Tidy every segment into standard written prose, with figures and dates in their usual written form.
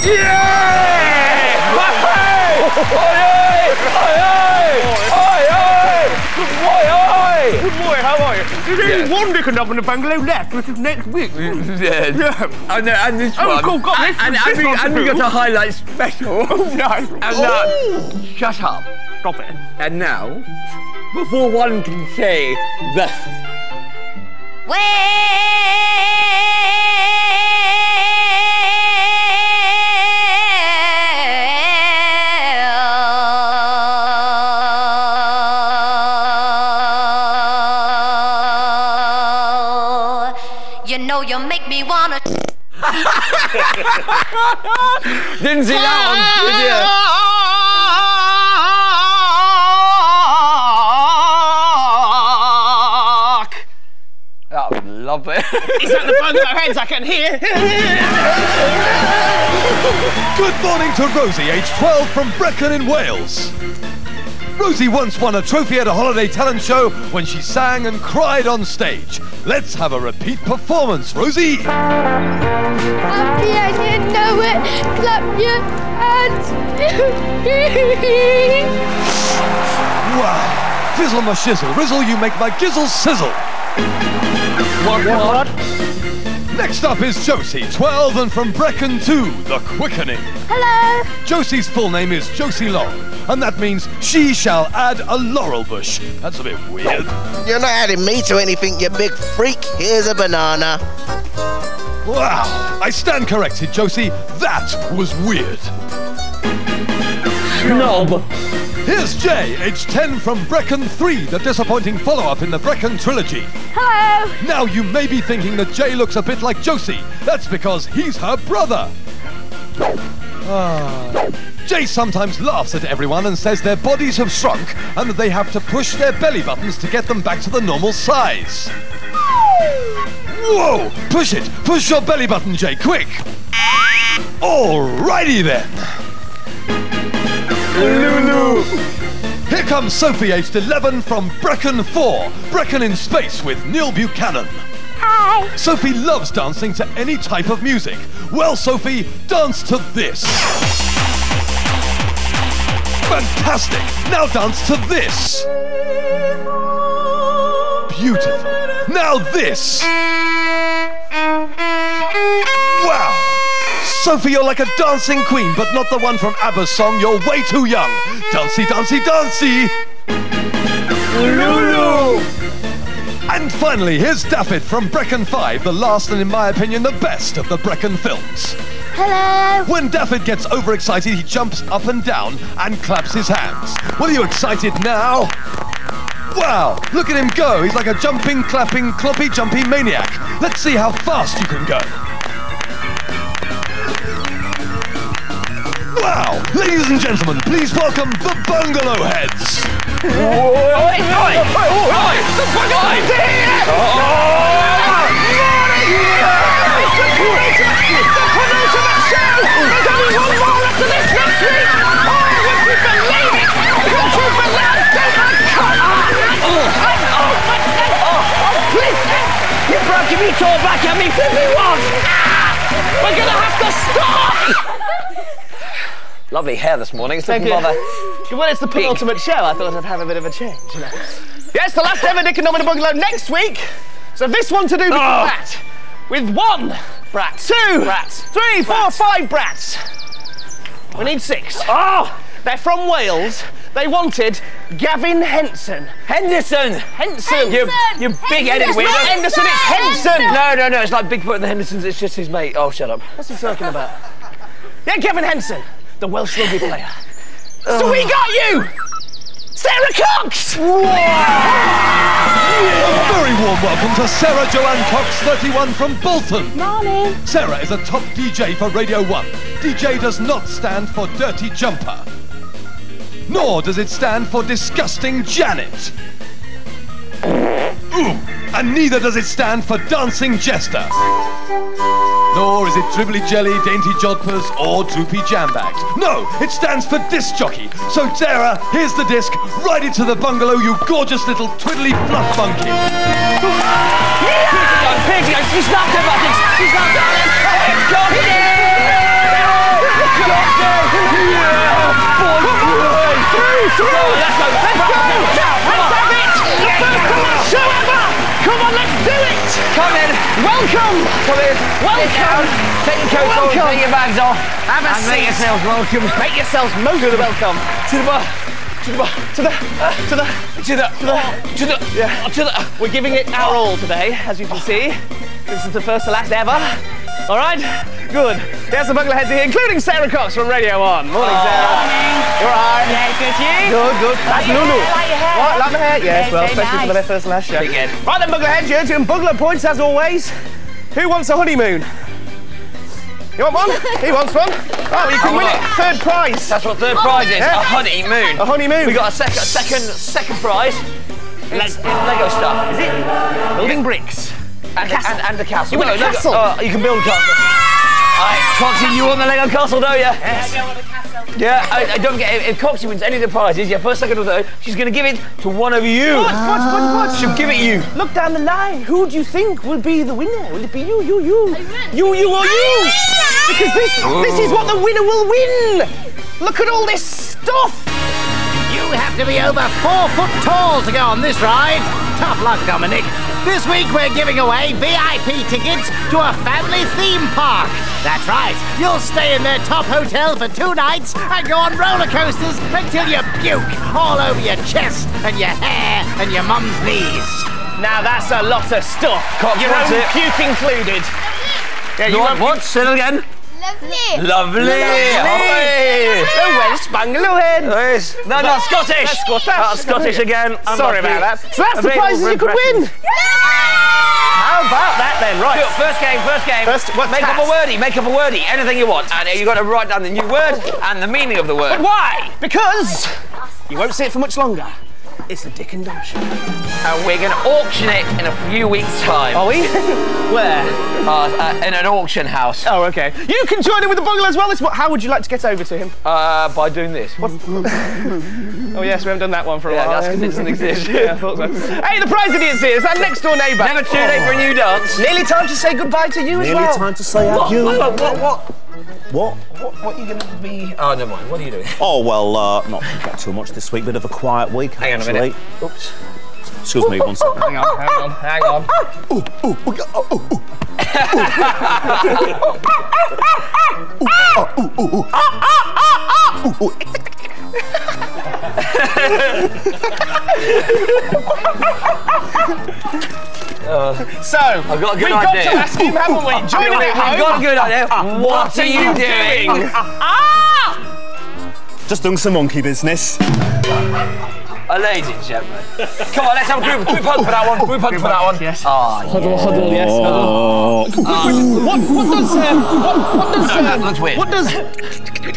Yeah! Good boy, how are you? There's only one dick and dog in the bungalow left, which is next week. Yeah. And this one. Oh, cool, got this. And we got a highlight special. Oh, nice. And shut up. Stop it. And now, before one can say this. You know you make me wanna. Didn't see that one, did you? That was lovely. Is that the bungalow heads I can hear? Good morning to Rosie, aged 12, from Brecon in Wales. Rosie once won a trophy at a holiday talent show when she sang and cried on stage. Let's have a repeat performance, Rosie. Happy I didn't know it. Clap your hands. Wow. Fizzle my shizzle, rizzle, you make my gizzle sizzle. What? Next up is Josie, 12, and from Brecon too, the quickening. Hello. Josie's full name is Josie Long, and that means she shall add a laurel bush. That's a bit weird. You're not adding me to anything, you big freak. Here's a banana. Wow, I stand corrected, Josie. That was weird. Snob. Here's Jay, age 10, from Brecon 3, the disappointing follow-up in the Brecon trilogy. Hello. Now you may be thinking that Jay looks a bit like Josie. That's because he's her brother. Jay sometimes laughs at everyone and says their bodies have shrunk and that they have to push their belly buttons to get them back to the normal size. Whoa! Push it! Push your belly button, Jay, quick! Alrighty then! Lulu. Here comes Sophie, aged 11, from Brecon 4, Brecon in Space with Neil Buchanan. Hi. Sophie loves dancing to any type of music. Well, Sophie, dance to this. Fantastic! Now dance to this. Beautiful. Now this. Wow! Sophie, you're like a dancing queen, but not the one from ABBA's song, You're Way Too Young. Dancey, dancey, dancey. Lulu. And finally, here's Daffyd from Brecon 5, the last and, in my opinion, the best of the Brecon films. Hello. When Daffyd gets overexcited, he jumps up and down and claps his hands. Well, are you excited now? Wow, look at him go. He's like a jumping, clapping, cloppy, jumpy maniac. Let's see how fast you can go. Wow, ladies and gentlemen, please welcome the Bungalow Heads. Oi! The Bungalow Heads here! There's only one more after this next week! Oh, would you believe it? Would you believe it? Please! You're broken me tore back at me, everyone! We're gonna have to stop! Lovely hair this morning. It's looking rather... Well, it's the penultimate show. I thought I'd have a bit of a change, you know. Yes, the last ever Dick and Dom in the Bungalow next week. So this one to do with that. With 1 brat, 2 brats, 3, 4, 5 brats. We need 6. Oh! They're from Wales. They wanted Gavin Henson. Henderson! Henson! You big-headed It's weirdo. not Henderson, it's Henson! No, it's like Bigfoot and the Hendersons, it's just his mate. Oh, shut up. What's he talking about? Yeah, Gavin Henson, the Welsh rugby player. So we got you! Sarah Cox! A very warm welcome to Sarah Joanne Cox, 31, from Bolton. Morning. Sarah is a top DJ for Radio 1. DJ does not stand for Dirty Jumper. Nor does it stand for Disgusting Janet. Ooh, and neither does it stand for Dancing Jester. Nor is it Dribbly Jelly, Dainty Jodhpurs, or Droopy Jambags. No, it stands for Disc Jockey. So, Sarah, here's the disc. Ride it to the bungalow, you gorgeous little twiddly fluff monkey. Piggy, she snapped her buttons. She snapped her buttons. welcome! Come in. Welcome! Take your coats off, take your bags off. Have a seat. Make yourselves welcome. Make yourselves most welcome. To the bar. To the bar. To the. We're giving it our all today, as you can see. This is the first to last ever. All right? Good. There's the Bungalow heads here, including Sarah Cox from Radio 1. Morning, Sarah. Morning. You're all right? Yeah, good, you? Good. That's Lulu. Like your hair. What? Like my hair? Yes, Yeah, well, very especially for nice. the first and last show. Begin. Right then, Bungalow heads, you're doing Bungalow points as always. Who wants a honeymoon? You want one? He wants one. Oh, you can win it. Third prize. That's what third prize is. Yeah. A honeymoon. A honeymoon. We got a second prize. It's Lego stuff. Is it? Building bricks. And a castle. You want a castle? You can build a castle. Coxie, you want the Lego castle, don't you? Yes. I don't want a castle. Yeah, I don't get it. If Coxie wins any of the prizes, yeah, first, second or third, she's going to give it to one of you. What? She'll give it you. Look down the line. Who do you think will be the winner? Will it be you? You or you? Because this is what the winner will win. Look at all this stuff. You have to be over 4 foot tall to go on this ride. Tough luck, Dominic. This week we're giving away VIP tickets to a family theme park. That's right. You'll stay in their top hotel for 2 nights and go on roller coasters until you puke all over your chest and your hair and your mum's knees. Now that's a lot of stuff. Your own puke included. Yeah, You want what? Say it again. Lovely. Lovely. The Welsh Bungalow head. Yes. No, not Scottish. That's Scottish. Scottish again. Sorry about that. So that's the prizes you could win. How about that then? Right. Good. First game. Make up a wordie. Anything you want. And you've got to write down the new word and the meaning of the word. But why? Because you won't see it for much longer. It's the Dick and Dom Show. And we're going to auction it in a few weeks' time. Are we? Where? In an auction house. Oh, okay. You can join in with the Bungalow as well. How would you like to get over to him? By doing this. Oh, yes, we haven't done that one for a while. That's because it doesn't exist. Yeah, I thought so. Hey, the prize idiots here. It's our next door neighbour. Never too late for a new dance. Nearly time to say goodbye to you as well. Nearly time to say adieu. What are you going to be? Oh, never mind. What are you doing? Oh, well, not too much this week. Bit of a quiet week, Hang on a actually. minute. Oops. Excuse me, 1 second. Hang on. So, I've got a good we've idea. got to ask him, haven't we? Join in at home. I've got a good idea. What are you doing? Just doing some monkey business. Ladies and gentlemen. Come on, let's have a group hug for that one. Group hug for that one. Yes. Oh, Huddle, yes, huddle. What does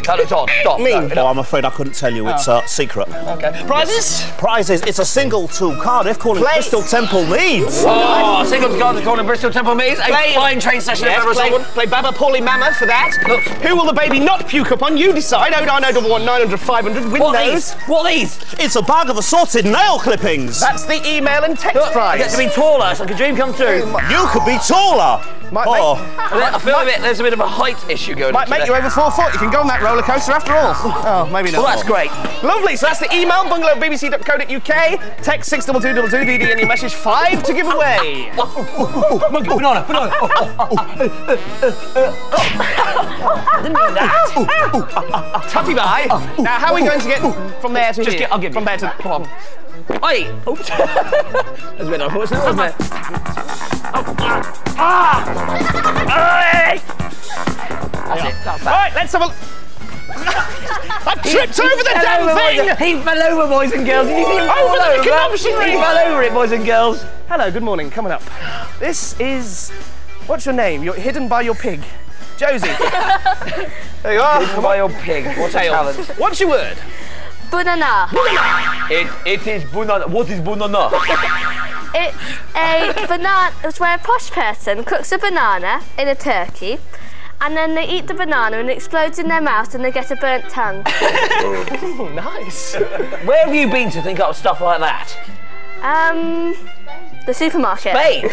that looks odd. Stop. mean? Oh, I'm afraid I couldn't tell you. It's secret. Okay. Prizes? Prizes. It's a single to Cardiff calling Bristol Temple Leeds. Oh, single to Garden Corner, Bristol Temple Meads. A flying train session. Yes, play Baba Polly Mama for that. Look, who will the baby not puke upon? You decide. 099 900 500. Win those. What are these? It's a bag of assorted nail clippings. That's the email and text prize. I get to be taller, it's like a dream come true. You could be taller. I feel there's a bit of a height issue going on. Might make you over 4 foot. You can go on that roller coaster after all. Oh, maybe not. Well, that's great. Lovely. So that's the email, bungalow@bbc.co.uk. Text 62222 DD and your message 5 to give away. Monkey, banana. Didn't mean that. Tuffy bye. Now, how are we going to get from there to here? I'll give you. From there to... Come on. Oi! Oops. That's a bit unfortunate, wasn't it? That's it. Right, let's have a... I've tripped over the damn thing! He fell over, boys and girls. Did you see him fall Over the over? consumption ring! He fell over it, boys and girls. Hello, good morning, coming up. This is... What's your name? You're hidden by your pig. Josie. There you are. Hidden by your pig. What's your talent? What's your word? Banana. It is banana. What is banana? It's a banana. It's where a posh person cooks a banana in a turkey, and then they eat the banana and it explodes in their mouth and they get a burnt tongue. Oh, nice. Where have you been to think up stuff like that? The supermarket. Spain.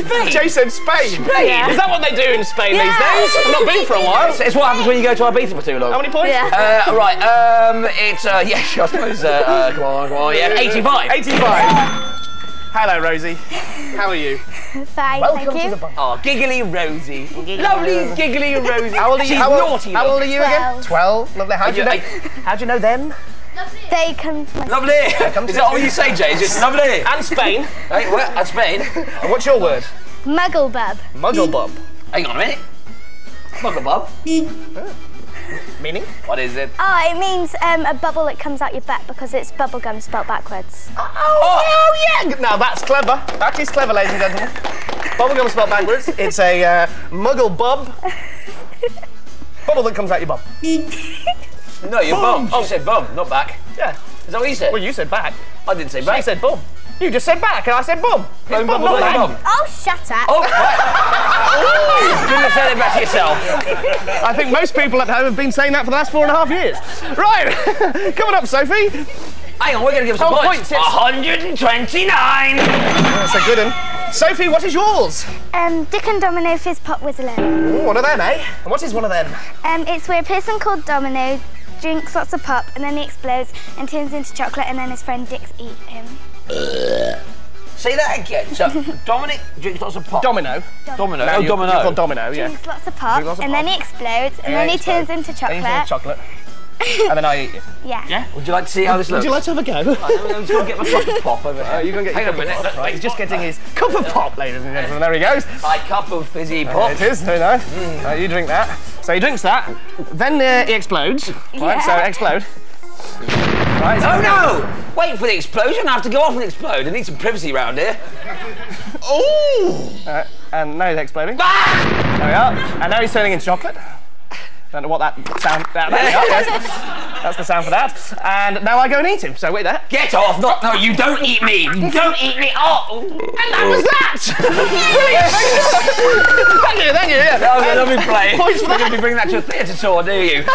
Spain. Jason, Spain. Yeah. Is that what they do in Spain Yeah. these days? I've not been for a while. It's what happens when you go to Ibiza for too long. How many points? Yeah. Right, it's, yeah, I suppose, come on, yeah, 85. 85. Hello, Rosie. How are you? Fine, Welcome thank you. to the Bungalow. Oh, giggly Rosie. Lovely giggly Rosie. How old are you? She's How naughty. old are you again? 12. 12. Lovely. How do you know? How do you know them? They come to my Lovely. Is that all you say, Jay? Is just lovely? And Spain. Hey, what? And Spain? And what's your word? Muggle bub. Muggle bub. Hang on a minute. Muggle bub. Meaning? What is it? Oh, it means a bubble that comes out your butt because it's bubblegum spelt backwards. Oh, yeah! Now that's clever. That is clever, ladies and gentlemen. Bubblegum spelled backwards. It's a muggle bub. Bubble that comes out your bum. No, your bum. Oh, you said bum, not back. Yeah. Is that what you said? Well, you said back. I didn't say back. She said bum. You just said back and I said bum. It's bum, bum, not back. bum. Oh, shut up. Oh, right. You couldn't have said it back to yourself. I think most people at home have been saying that for the last 4.5 years. Right. Coming up, Sophie. Hang on, we're going to give some points. Yes. 129. That's a good one. Sophie, what is yours? Dick and Domino Fizz Pop Whizzler. Ooh, one of them, eh? And what is one of them? It's where a person called Domino drinks lots of pop and then he explodes and turns into chocolate and then his friend Dick's eat him. Say that again. So, Dominic drinks lots of pop. Domino. Domino. No, Oh, you're Domino. called Domino, yeah. Drinks lots of pop lots of and pop. then he explodes and then he turns into chocolate. Then you turn into chocolate. And then I eat you. Yeah. Yeah? Would you like to see how this looks? Would you like to have a go? I'm just going to get my cup of pop over here. You're going to get Hang your on a cup of minute. pop, right? He's just getting his cup of pop, ladies and gentlemen. There he goes. My cup of fizzy pop. It is, very nice. You drink that. So he drinks that. Then he explodes. Right, so explode. Right, Oh no! Wait for the explosion. I have to go off and explode. I need some privacy around here. Oh! And now he's exploding. Ah! There we are. And now he's turning into chocolate. Don't know what that sound. There we are, yes. That's the sound for that. And now I go and eat him. So wait there. Get off! No, you don't eat me. You don't eat me. Oh! And that was that. Brilliant. Thank you. Yeah. That was a lovely play. Points for We're that. going to be bringing that to a theatre tour, do you?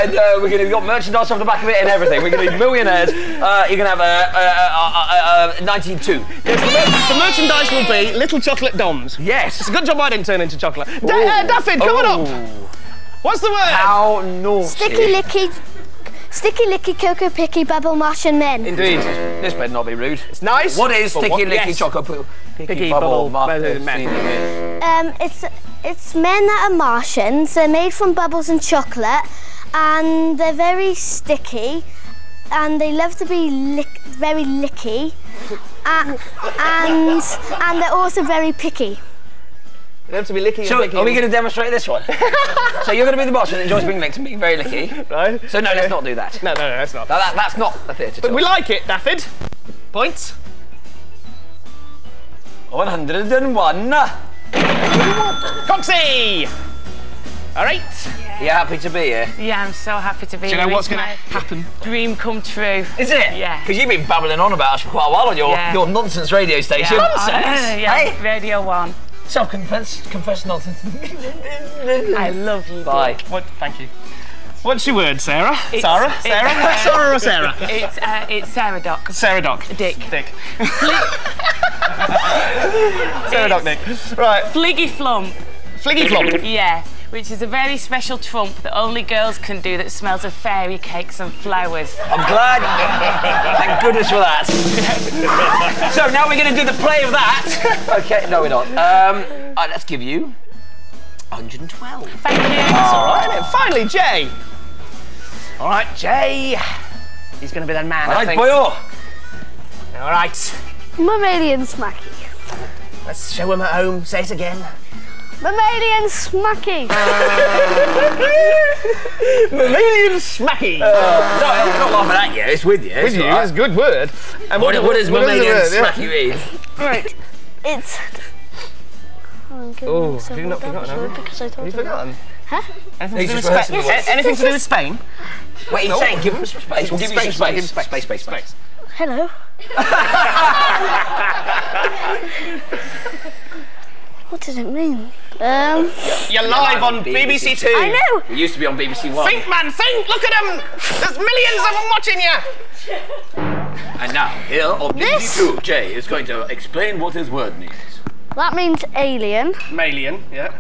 And we're going to have got merchandise off the back of it and everything. We're going to be millionaires. You're going to have 92. Yes, the merchandise will be little chocolate doms. Yes. It's a good job I didn't turn into chocolate. Daffy, coming up. What's the word? How naughty. Sticky licky cocoa picky bubble Martian men. Indeed. This better not be rude. It's nice. What is but sticky, licky, yes. chocolate, Picky bubble men. It's men that are Martians. They're made from bubbles and chocolate, and they're very sticky, and they love to be very licky, and they're also very picky. They have to be licking. So, and are we going to demonstrate this one? So you're going to be the boss and enjoys being licked and being very licky. Right. So no, let's not do that. No, that's not. That's not a theatre But tour. we like it, Daffyd. Points. 101. Coxie! All right. You happy to be here? Yeah, I'm so happy to be Do you here. know what's It's going to my happen? dream come true. Is it? Yeah. Because you've been babbling on about us for quite a while on your nonsense radio station. Yeah, Hey? Radio 1. Self-confessed nonsense. I love you. Bye. What? Thank you. What's your word, Sarah? It's- Sarah? it's- Sarah? Sarah or Sarah? It's Sarah Doc. Sarah Doc. Dick. Sarah Doc Dick. Right. Fliggy Flump. Fliggy Flump. Yeah. Which is a very special trump that only girls can do that smells of fairy cakes and flowers. I'm glad. Thank goodness for that. So now we're going to do the play of that. Okay, no, we're not. Let's give you 112. Thank you. That's all right, isn't it? Finally, Jay. All right, Jay. He's going to be that man, I think. Boyo. All right. Mammalian smacky. Let's show him at home. Say it again. Mammalian smacky. Mammalian smacky. No, I'm not laughing at you. It's with you. With you, it's a good word. And What does mammalian smacky mean? Right. It's. Oh, have you not forgotten? Because I told Have you you. forgotten? Huh? Anything to do with just Spain? rehearsing the Anything to do with Spain? Wait, he's saying give him some space. We'll give you some space. Give him Space. Hello. What does it mean? You're live on BBC Two. I know. We used to be on BBC One. Think, man, think! Look at them! There's millions of them watching you! And now, here on BBC Two, Jay is going to explain what his word means. That means alien. Malian, yeah.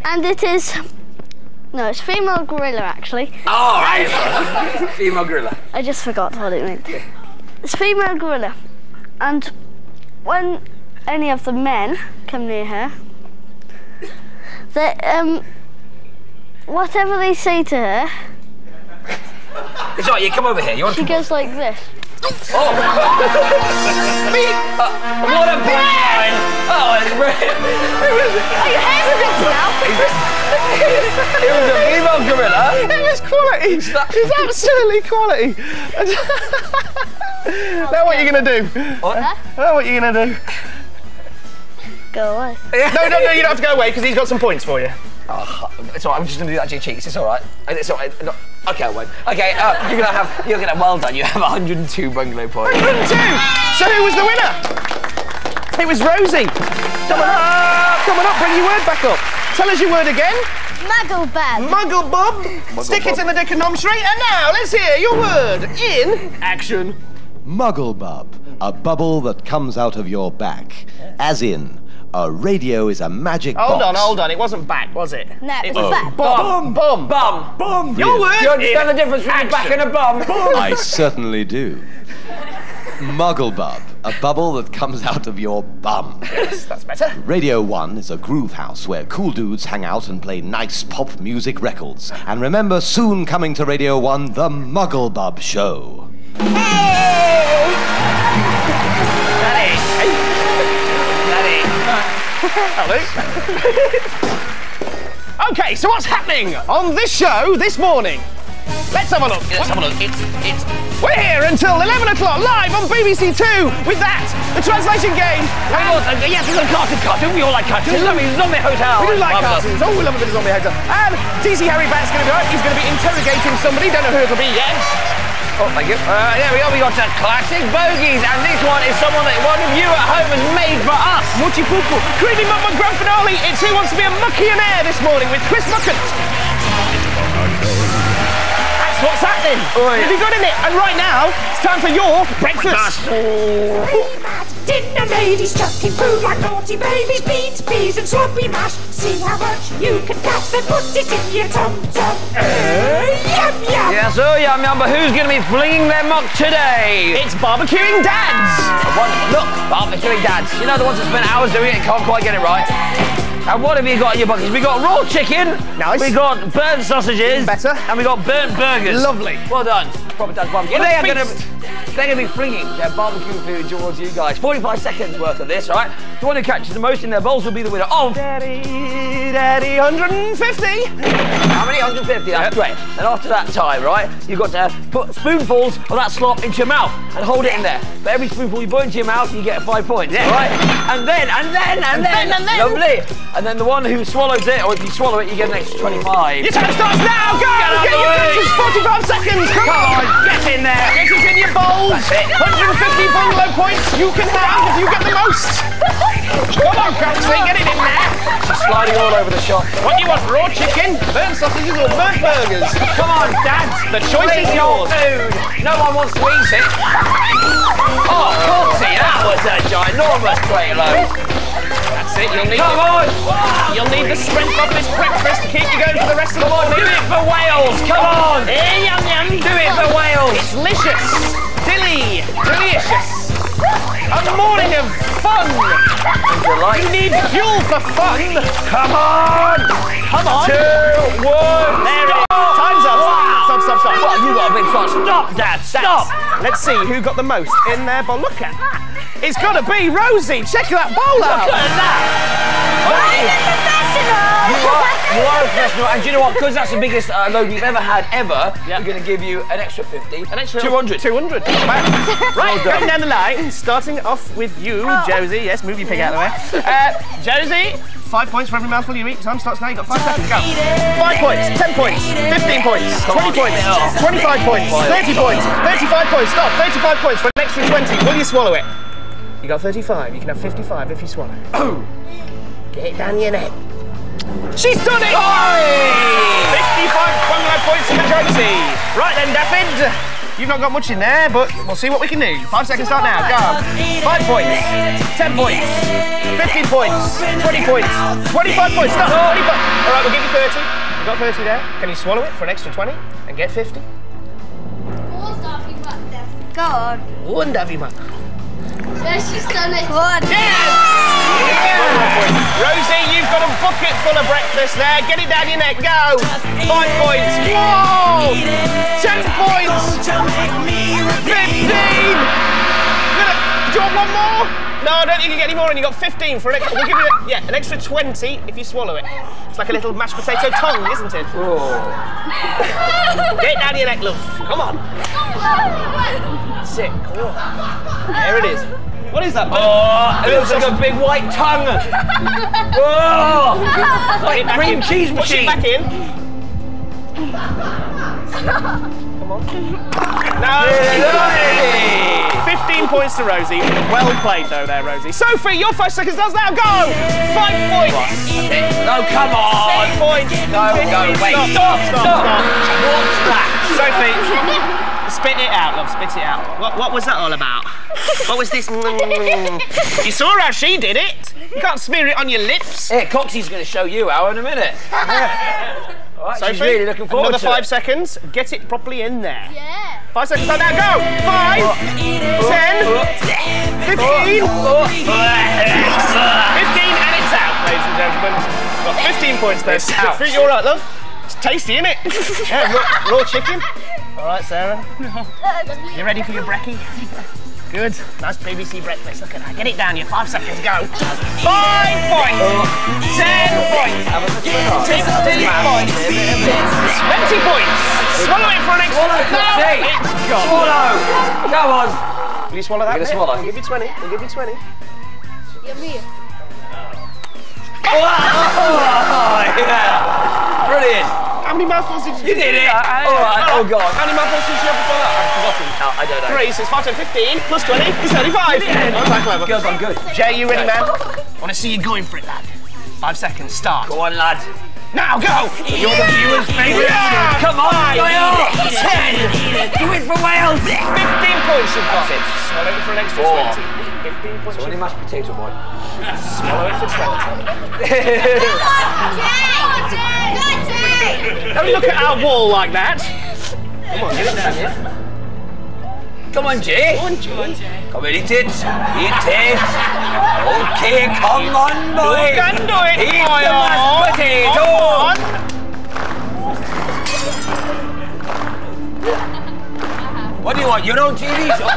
And it is No, it's female gorilla, actually. Oh, right. Female gorilla. I just forgot what it meant. It's female gorilla. And when any of the men come near her, they, whatever they say to her... It's all right, you come over here. You want she goes like this. Oh! What a punchline! Oh, it's brilliant. Are your hands are now? It was a female gorilla. It was quality. It's absolutely quality. Now what are you going to do? What? Now what are you going to do? Go away. No, you don't have to go away because he's got some points for you. Oh, it's all right. I'm just going to do that to your cheeks. It's all right. It's all right. No, okay, I won't. Okay, you're gonna well done. You have 102 bungalow points. 102. So who was the winner? It was Rosie. Come on up. Bring your word back up. Tell us your word again. Muggle Bob. Muggle Bob. Stick it in the dictionary. And now let's hear your word in action. Muggle bub, a bubble that comes out of your back, as in. A radio is a magic box. Hold on. It wasn't back, was it? No, it was back. Bum. Your word. You understand the difference between a back and a bum? I certainly do. Muggle bub, a bubble that comes out of your bum. Yes, that's better. Radio 1 is a groove house where cool dudes hang out and play nice pop music records. And remember, soon coming to Radio 1, the Muggle Bub Show. Okay, so what's happening on this show this morning? Let's have a look. We're here until 11 o'clock live on BBC 2 with that, the translation game. Yes, it's a cartoon. We all like cartoons. Zombie Hotel. We do like cartoons. Oh, we love a bit of Zombie Hotel. And DC Harry Bat's going to be on. He's going to be interrogating somebody. Don't know who it'll be yet. Oh, thank you. There we go. We got a classic Bogeys, and this one is someone that one of you at home has made for us. Muchy poo poo. Creepy Mama Grand Finale. It's Who Wants to Be a Mucky and Air this morning with Chris Muckett. That's what's happening. Have you got in it? And right now, it's time for your breakfast. Dinner ladies chucking food like naughty babies, beans, peas and sloppy mash. See how much you can catch, then put it in your tum-tum. Yum, yum. Yes, oh, yum, yum, but who's going to be flinging their muck today? It's barbecuing dads. Look, barbecuing dads. You know the ones that spend hours doing it and can't quite get it right? And what have you got in your buckets? We got raw chicken. Nice. We got burnt sausages. Better. And we got burnt burgers. Lovely. Well done. Proper dad's barbecue. They're going to be flinging their barbecue food towards you guys. 45 seconds worth of this, right? The one who catches the most in their bowls will be the winner of... Daddy, 150. How many? 150, that's great. And after that time, right, you've got to put spoonfuls of that slop into your mouth and hold it in there. For every spoonful you put into your mouth, you get 5 points, all right? And then. Lovely. And then the one who swallows it, or if you swallow it, you get an extra 25. Your time starts now! Go! Get your catches! 45 seconds! Come on! Get in there! Get it in your bowls! That's it. 150 bungalow points you can have if you get the most! Come on, Cruxley, get it in there! She's sliding all over the shop. What do you want, raw chicken, burnt sausages or burnt burgers? Come on, Dad, the choice is yours. Food. No one wants to eat it. Oh, Coxie, that was a ginormous plate load. That's it, you'll need the strength of this breakfast to keep you going for the rest of the morning. Do it for Wales, come on! Hey, yum yum! Do it for Wales! It's delicious! Delicious! A morning of fun! You need fuel for fun! Come on! 2, 1, there it is! Time's up! Wow. Stop! Well, you got a big shot. Stop, Dad, stop! Let's see who got the most in their bowl. Look at that! It's got to be Rosie! Check that bowl out! Look at that! You are a professional, and do you know what? Because that's the biggest load we've ever had, we're going to give you an extra 50. An extra 200. 200. Right, going down the line, starting off with you, Josie. Yes, move your pig out of the way. Josie, 5 points for every mouthful you eat. Time starts now. You've got 5 seconds. Go. 5 points, 10 points, 15 points, 20 points, 25 points, 30 points, 35 points. Stop. 35 points for an extra 20. Will you swallow it? You got 35. You can have 55 if you swallow. Oh. Get it down your neck. She's done it! 55 bungalow points for Josie. Right then, Daffyd. You've not got much in there, but we'll see what we can do. 5 seconds start now. Go. 5 points, 10 points, 15 points, 20 points, 25 points. Stop. 25. All right, we'll give you 30. You've got 30 there. Can you swallow it for an extra 20 and get 50? Go on. One Davy man. Yeah, she's done it. One. Rosie, you've got a bucket full of breakfast there. Get it down your neck. Go. 5 points. Whoa. 10 points. 15. Do you want one more? No, I don't think you can get any more, and you got 15 for an extra. We'll give you an extra 20 if you swallow it. It's like a little mashed potato tongue, isn't it? Oh. Get it down your neck, love. Come on. That's it. Come on. There it is. What is that? Oh, it looks like a big white tongue. Oh, like a cream cheese machine. Push it back in. Come on. No. Yay. 15 points to Rosie. Well played, though, there, Rosie. Sophie, your 5 seconds does now go. 5 points. No, come on. 10 points. No, wait. Stop. What's that? Sophie, spit it out, love. Spit it out. What was that all about? What was this? You saw how she did it. You can't smear it on your lips. Here, Coxie's going to show you how in a minute. All right, Sophie, she's really looking forward another to 5 it. seconed. Get it properly in there. Yeah. 5 seconds on now. Go. 5, 10, 15, 15, and it's out, ladies and gentlemen. Got 15 points there. It's out. Fruit, you all right, love? It's tasty, isn't it? Yeah, raw chicken. All right, Sarah. You ready for your brekkie? Good. Nice BBC breakfast. Look at that. Get it down. Your 5 seconds. Go. 5 points. 10 points. 15 points. 20 points. Swallow it for an extra. It's gone. Swallow. Come on. Will you swallow that? You're gonna swallow. We'll give you 20. We'll give you 20. Yummy. Oh, yeah. Brilliant. How many mouthfuls did you do? You did it. All right. Oh, God. How many mouthfuls did you have before that? I've forgotten. No, I don't know. 3, so it's 5, 10, 15, plus 20, is 35. Not that clever. Girls, I'm good. Jay, you ready, man? Want to see you going for it, lad. 5 seconds, start. Go on, lad. Now, go! You're the viewers' favourite. Yeah. Come on. 5, 10. Do it for Wales. 15 points you've got. Swallow it for an extra 20. 15 points. So only mashed potato, boy. Swallow it for 20. Don't look at our wall like that. Come on, get it down here. Come on, Jay. Come on, Jay. Come and eat it. Eat it. Okay, come on, boy. You can do it, Eat boy. the mashed potato. What do you want? Your own TV show?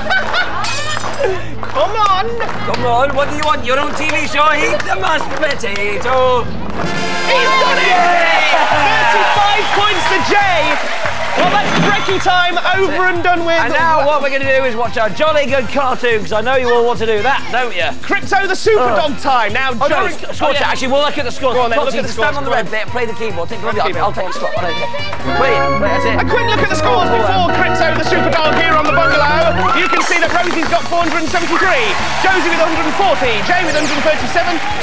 Come on. Come on, what do you want? Your own TV show? Eat the mashed potato. He's done it! 35 points to Jay. Well, that's brekkie time over and done with. And now what we're going to do is watch our jolly good cartoon, because I know you all want to do that, don't you? Crypto the Superdog time. Now, Oh, no, score check. Actually, we'll look at the score. Go on then, look at the stand scores, on the go red on. bit, play the keyboard, take the keyboard. I'll take the stop. Wait, that's it. A quick look at the scores before Crypto the Superdog here on the Bungalow. You can see that Rosie's got 473, Josie with 140, Jay with 137,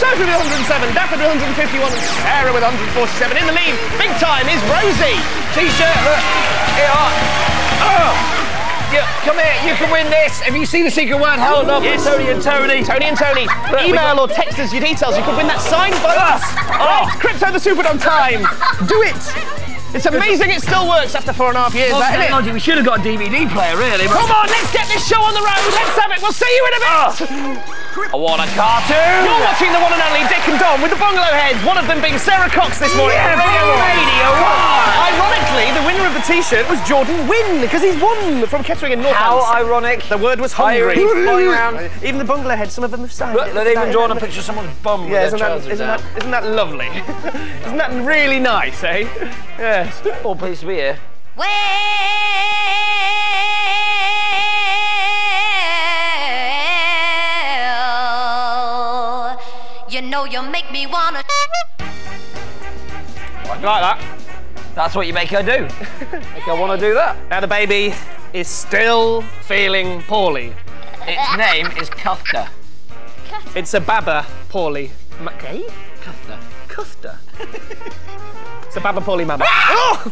Sophie with 107, Daffy with 151, and Sarah with 147. In the lead, big time, is Rosie. T-shirt, look. Here, come here, you can win this. Have you seen the secret word held up? Yes. Tony and Tony. Tony and Tony. Look, Email or text us your details. You could win that signed by us. Right, Crypto the Superdog time. Do it. It's amazing it still works after 4.5 years, Well, that, isn't it? technology, we should have got a DVD player, really. But... Come on, let's get this show on the road. Let's have it. We'll see you in a bit. I want a cartoon. You're watching the one and only Dick and Dom with the Bungalow heads. One of them being Sarah Cox this morning. Yeah, on Radio 1. Ironically, the winner of the T-shirt was Jordan Wynn, because he's won from Kettering and Norfolk. How ironic. The word was hungry. Flying around. Even the Bungalow heads, some of them have signed Look, it. they've even drawn a picture of someone's bum with Yeah, their trousers down. isn't that lovely? Isn't that really nice, eh? Yes. All pleased to be here. Well, you know you make me wanna. Like that. That's what you make her do. Make her want to do that. Now the baby is still feeling poorly. Its name is Kufta. It's a baba poorly. Okay? Kufta. Kufta. So Baba Polly Mama.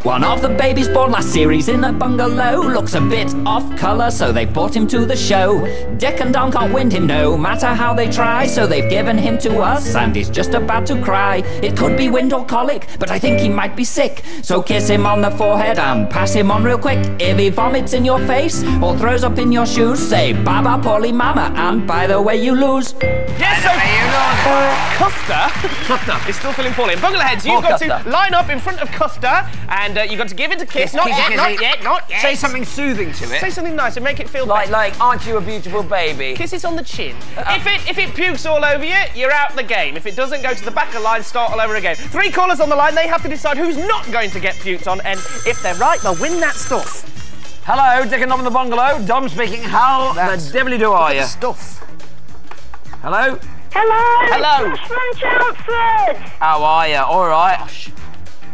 One of the babies born last series in a bungalow looks a bit off colour, so they brought him to the show. Dick and Don can't win him no matter how they try, so they've given him to us and he's just about to cry. It could be wind or colic, but I think he might be sick. So kiss him on the forehead and pass him on real quick. If he vomits in your face or throws up in your shoes, say Baba Polly Mama, and by the way you lose. Yes, so Custer is still feeling poorly. And Bungalow Heads, you've got to line up in front of Custer and you've got to give it a kiss. Not yet. Say something soothing to it. Say something nice and make it feel better. Like, aren't you a beautiful baby? Kisses on the chin. If it pukes all over you, you're out the game. If it doesn't, go to the back of the line, start all over again. 3 callers on the line, they have to decide who's not going to get puked on, and if they're right, they'll win that stuff. Hello, Dick and Dom in the Bungalow. Dom speaking. How the devily do are you? Stuff. Hello? Hello. Josh from Chelmsford. How are you? All right.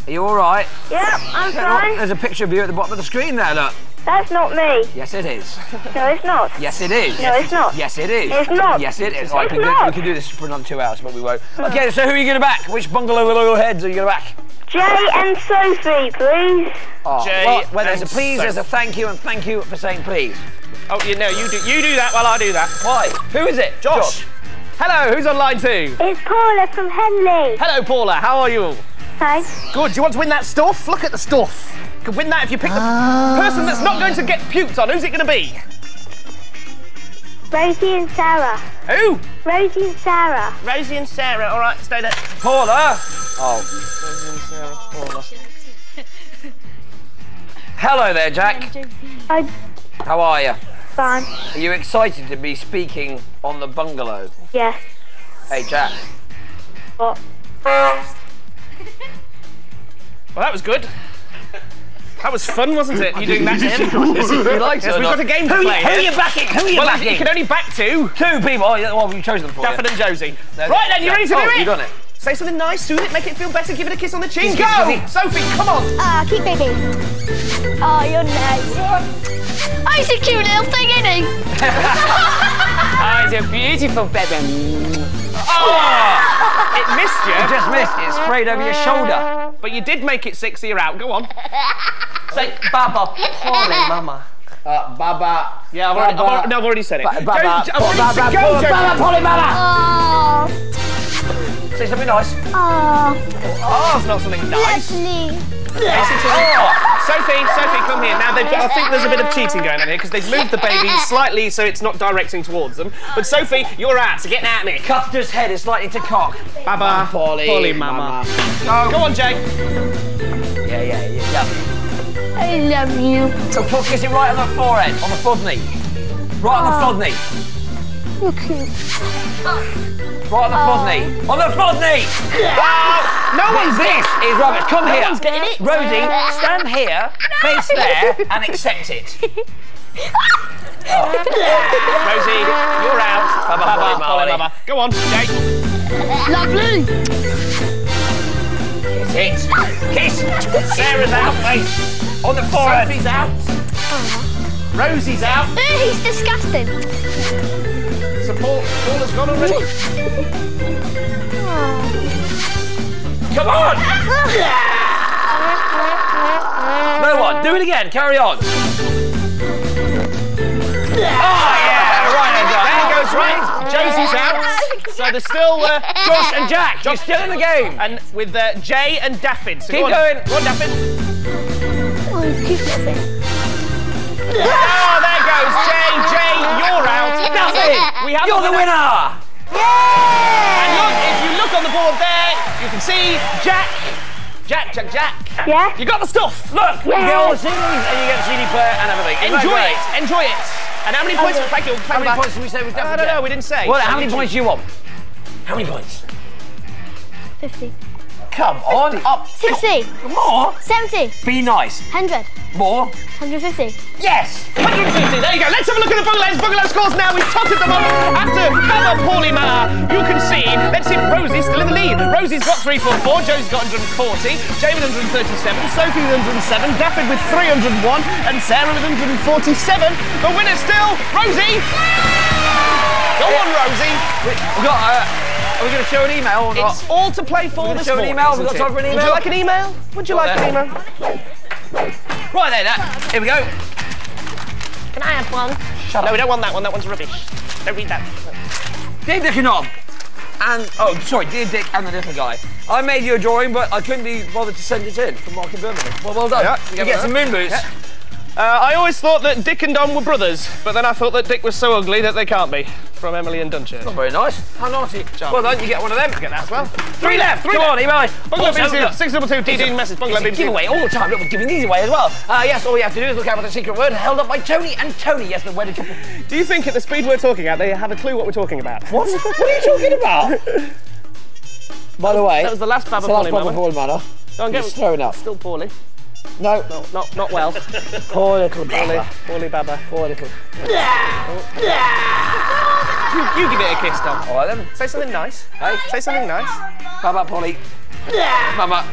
Are you all right? Yep, I'm fine. There's a picture of you at the bottom of the screen there, look. That's not me. Yes, it is. No, it's not. Yes, it is. No, it's not. Yes, it is. It's not. Yes, it is. It's Right, we can do this for another 2 hours, but we won't. Okay, so who are you going to back? Which Bungalow Heads are you going to back? Jay and Sophie, please. Oh, Jay well, there's a please, there's a thank you, and thank you for saying please. Oh, you do that while I do that. Why? Who is it? Josh. Hello, who's on line 2? It's Paula from Henley. Hello, Paula. How are you all? Hi. Good. Do you want to win that stuff? Look at the stuff. You can win that if you pick the person that's not going to get puked on. Who's it going to be? Rosie and Sarah. Who? Rosie and Sarah. Rosie and Sarah. All right, stay there. Paula. Oh. Rosie and Sarah. Paula. Hello there, Jack. Hi. How are you? Fine. Are you excited to be speaking on the Bungalow? Yes. Hey, Jack. What? Well, that was good. That was fun, wasn't it? You doing that to him? You liked it Yes, or we've not? got a game to play. Who are you backing? Who are you backing? You can only back 2. 2 people. Oh, yeah, well, we've chosen them for Daffod you. and Josie. Right then, you ready to do it? You done it. Say something nice, soothe it, make it feel better, give it a kiss on the chin. Kiss, Go! kiss, Sophie, come on! Cute baby. Oh, you're nice. Oh, he's a cute little thing, isn't he? Oh, it's a beautiful baby. Oh! It missed you. You just missed. It sprayed over your shoulder. But you did make it 6, so you're out. Go on. Say Baba Polly Mama. Baba. Yeah, I've already said it. Baba Polly Mama. Oh. Say something nice. Oh. Oh, it's not something nice. Lovely. Sophie, come here. Now, I think there's a bit of cheating going on here because they've moved the baby slightly so it's not directing towards them. But Sophie, you're out, so get at me. Custer's head is likely to cock. Baba Polly Mama. Go on, Jay. Yeah. I love you. So kiss it right on the forehead, on the fudney. Right on the fudney. You're cute. Right on the fudney. On the fudney! No one's This is rubbish. Come here. No one's getting it. Rosie, stand here, face there, and accept it. Rosie, you're out. Baba Polly Mama. Go on, Jay. Lovely. Kiss it. Kiss. Sarah's out, mate. On the forehead. Sophie's out. Rosie's out. He's disgusting. So Paula's gone already. Come on! No one. Do it again. Carry on. Oh, yeah. Right, There goes right. Josie's out. So there's still Josh and Jack. You're still in the game. And with Jay and Daffod. So Keep go on. going. Go on, Daffod. Oh, he's cute little thing. Oh, there goes Jay. Jay, you're out. Daffod, you're the winner. And look, if you look on the board there, you can see Jack. Jack. Yeah? You got the stuff. Look. You get all the CDs and you get the CD player and everything. Enjoy it. And how many points? Thank you. How many points did we say was Daffod? I don't know. We didn't say. Well, how many points do you want? How many points? 50. Come on, up. 60. More? 70. Be nice. 100. More? 150. Yes! 150, there you go. Let's have a look at the Bungalow scores now. We've totted them up after Baba Polly Mama. You can see. Let's see if Rosie's still in the lead. Rosie's got 344, Josie's got 140, Jay with 137, Sophie with 107, Daffod with 301, and Sarah with 147. The winner still, Rosie! Go on, Rosie! We've we going to show an email or not? It's all to play for this morning. Show an email? We've got time for an email? Would you like an email? Would you like an email? Right then, here we go. Can I have one? Shut up. No, we don't want that one. That one's rubbish. Don't read that. Dear Dick and Knob, and dear Dick and the little guy. I made you a drawing, but I couldn't be bothered to send it in from Mark in Birmingham. Well done. Yeah, you get some moon boots. Yeah. I always thought that Dick and Dom were brothers, but then I thought that Dick was so ugly that they can't be. From Emily and Dunchurch. Not very nice. How naughty. Well done, you get one of them. Get that as well. Three left. Come on, email. Bungalow BBC 622 DD message. Bungalow BBC. Giveaway all the time. Look, we're giving these away as well. Yes, all you have to do is look out for the secret word held up by Tony and Tony. Yes, the wedded couple. Do you think at the speed we're talking at, they have a clue what we're talking about? What? What are you talking about? By the way, that was the last Baba Polly manner. Don't get throwing up. Still poorly. No, not well. Poor little Baba. Poorly Baba. Poor little. You give it a kiss, Dom. All right then. Say something nice. Hey, say something nice. Baba Polly. Mama.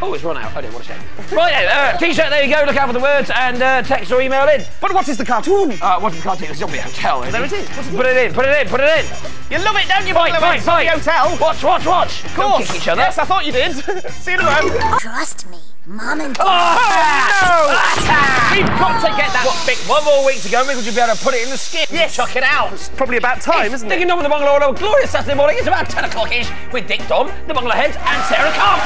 Oh, it's run out. I didn't want to say. Right then, T-shirt, there you go. Look out for the words and text or email in. But what is the cartoon? What is the cartoon? It's Zombie Hotel. There it is. Put it in. You love it, don't you? Fight. Hotel. Watch. Of course. Don't kick each other. Yes, I thought you did. See you tomorrow. Trust me, Mom and Oh, no! We've got to get that fixed. One more week to go, maybe we'll be able to put it in the skip. Yes. Chuck it out. It's probably about time, isn't it? Dick and Dom with the Bungalow on a glorious Saturday morning. It's about 10 o'clock-ish with Dick, Dom, the Bungalow Heads and Sarah Cox.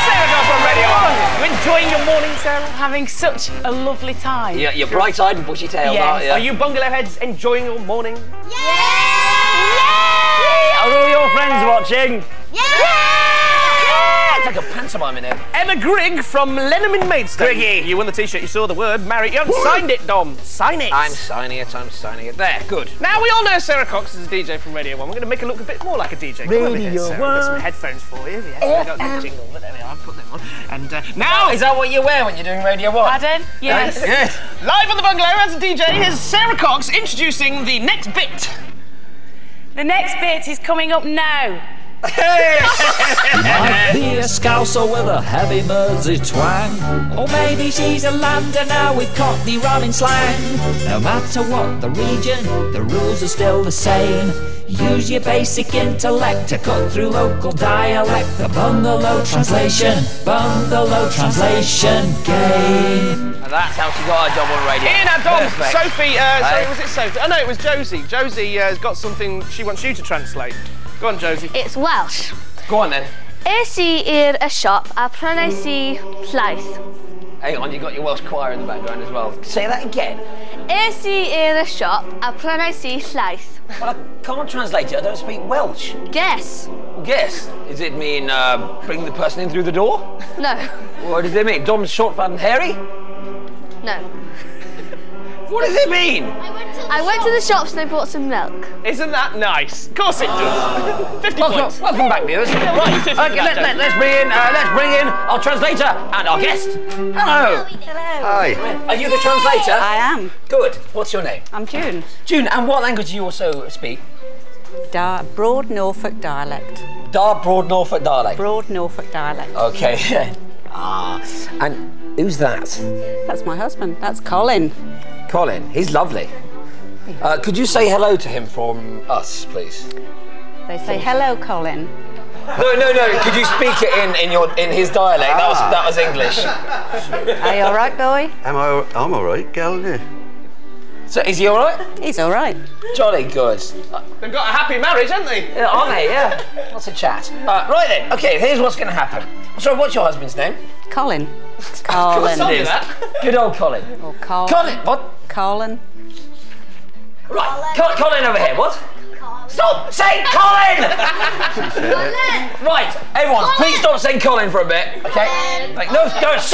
Sarah Cox on Radio 1. You enjoying your morning, Sarah? Having such a lovely time. Yeah, you're bright-eyed and bushy-tailed, aren't you? Are you Bungalow Heads enjoying your morning? Yeah! Are all your friends watching? Yeah! It's like a pantomime in here. Emma Grigg from Lenham in Maidstone. Griggy. You won the T-shirt, you saw the word marry. You haven't signed it, Dom. Sign it. I'm signing it. There, good. Now, we all know Sarah Cox is a DJ from Radio 1. We're going to make her look a bit more like a DJ. Come over here, Sarah. We've got some headphones for you. Yes, I don't get a jingle, but there we are. I've put them on. And now... Is that what you wear when you're doing Radio 1? Pardon? Yes. Yes. Live on the Bungalow as a DJ, here's Sarah Cox introducing the next bit. The next bit is coming up now. Might be a Scouser with a heavy Mersey twang, or maybe she's a Londoner with Cockney rhyming slang. No matter what the region, the rules are still the same. Use your basic intellect to cut through local dialect. The Bungalow Translation game. And that's how she got her job on radio. Here now, Dom. Perfect. Sophie, sorry, was it Sophie? Oh no, it was Josie. Josie has got something she wants you to translate. Go on, Josie. It's Welsh. Go on then. Es I i'r shop a prynes I llaeth. Hang on, you got your Welsh choir in the background as well. Say that again. Es I i'r shop a prynes I llaeth. Well, I can't translate it. I don't speak Welsh. Guess. Guess. Does it mean bring the person in through the door? No. What does it mean? Dom's short, fat and hairy? No. What does it mean? I went to the shops and I bought some milk. Isn't that nice? Of course it does. 50 points. Welcome back, viewers. Right, let's bring in our translator and our guest. Hello. Hi. Are you the translator? I am. Good. What's your name? I'm June. June, and what language do you also speak? Broad Norfolk dialect. Broad Norfolk dialect? Broad Norfolk dialect. Okay. And who's that? That's my husband. That's Colin. Colin, he's lovely. Could you say hello to him from us, please? They say hello, Colin. No. Could you speak it in his dialect? That was English. Are you all right, boy? I'm all right, girl. Yeah. So is he all right? He's all right. Jolly good. They've got a happy marriage, haven't they? Yeah, aren't they? Yeah. Lots of chat. Right then. Okay. Here's what's going to happen. Sorry, what's your husband's name? Colin. Colin. Good old Colin. Or Colin. Colin. What? Colin. Right. Colin over here. What? Stop saying Colin! Right, everyone, please stop saying Colin for a bit, okay? Like, no, stop it!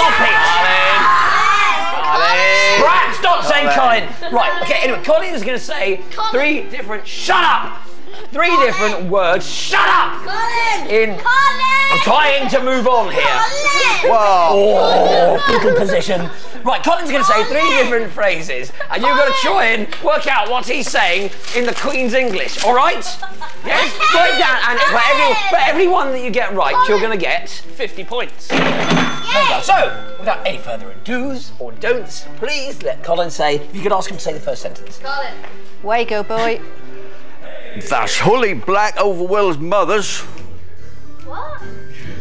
Colin! Brad, stop saying Colin! Right, okay, anyway, Colin is going to say three different words, shut up! Colin! I'm trying to move on here. Whoa! Oh, fetal position. Right, Colin's going to say three different phrases, and you've got to try and work out what he's saying in the Queen's English, all right? Yes? Write down, and for every one that you get right, you're going to get 50 points. There you go. So, without any further ado's or don'ts, please let Colin say, if you could ask him to say the first sentence. Colin. Way go, boy. That's Hully Black over Will's mother's.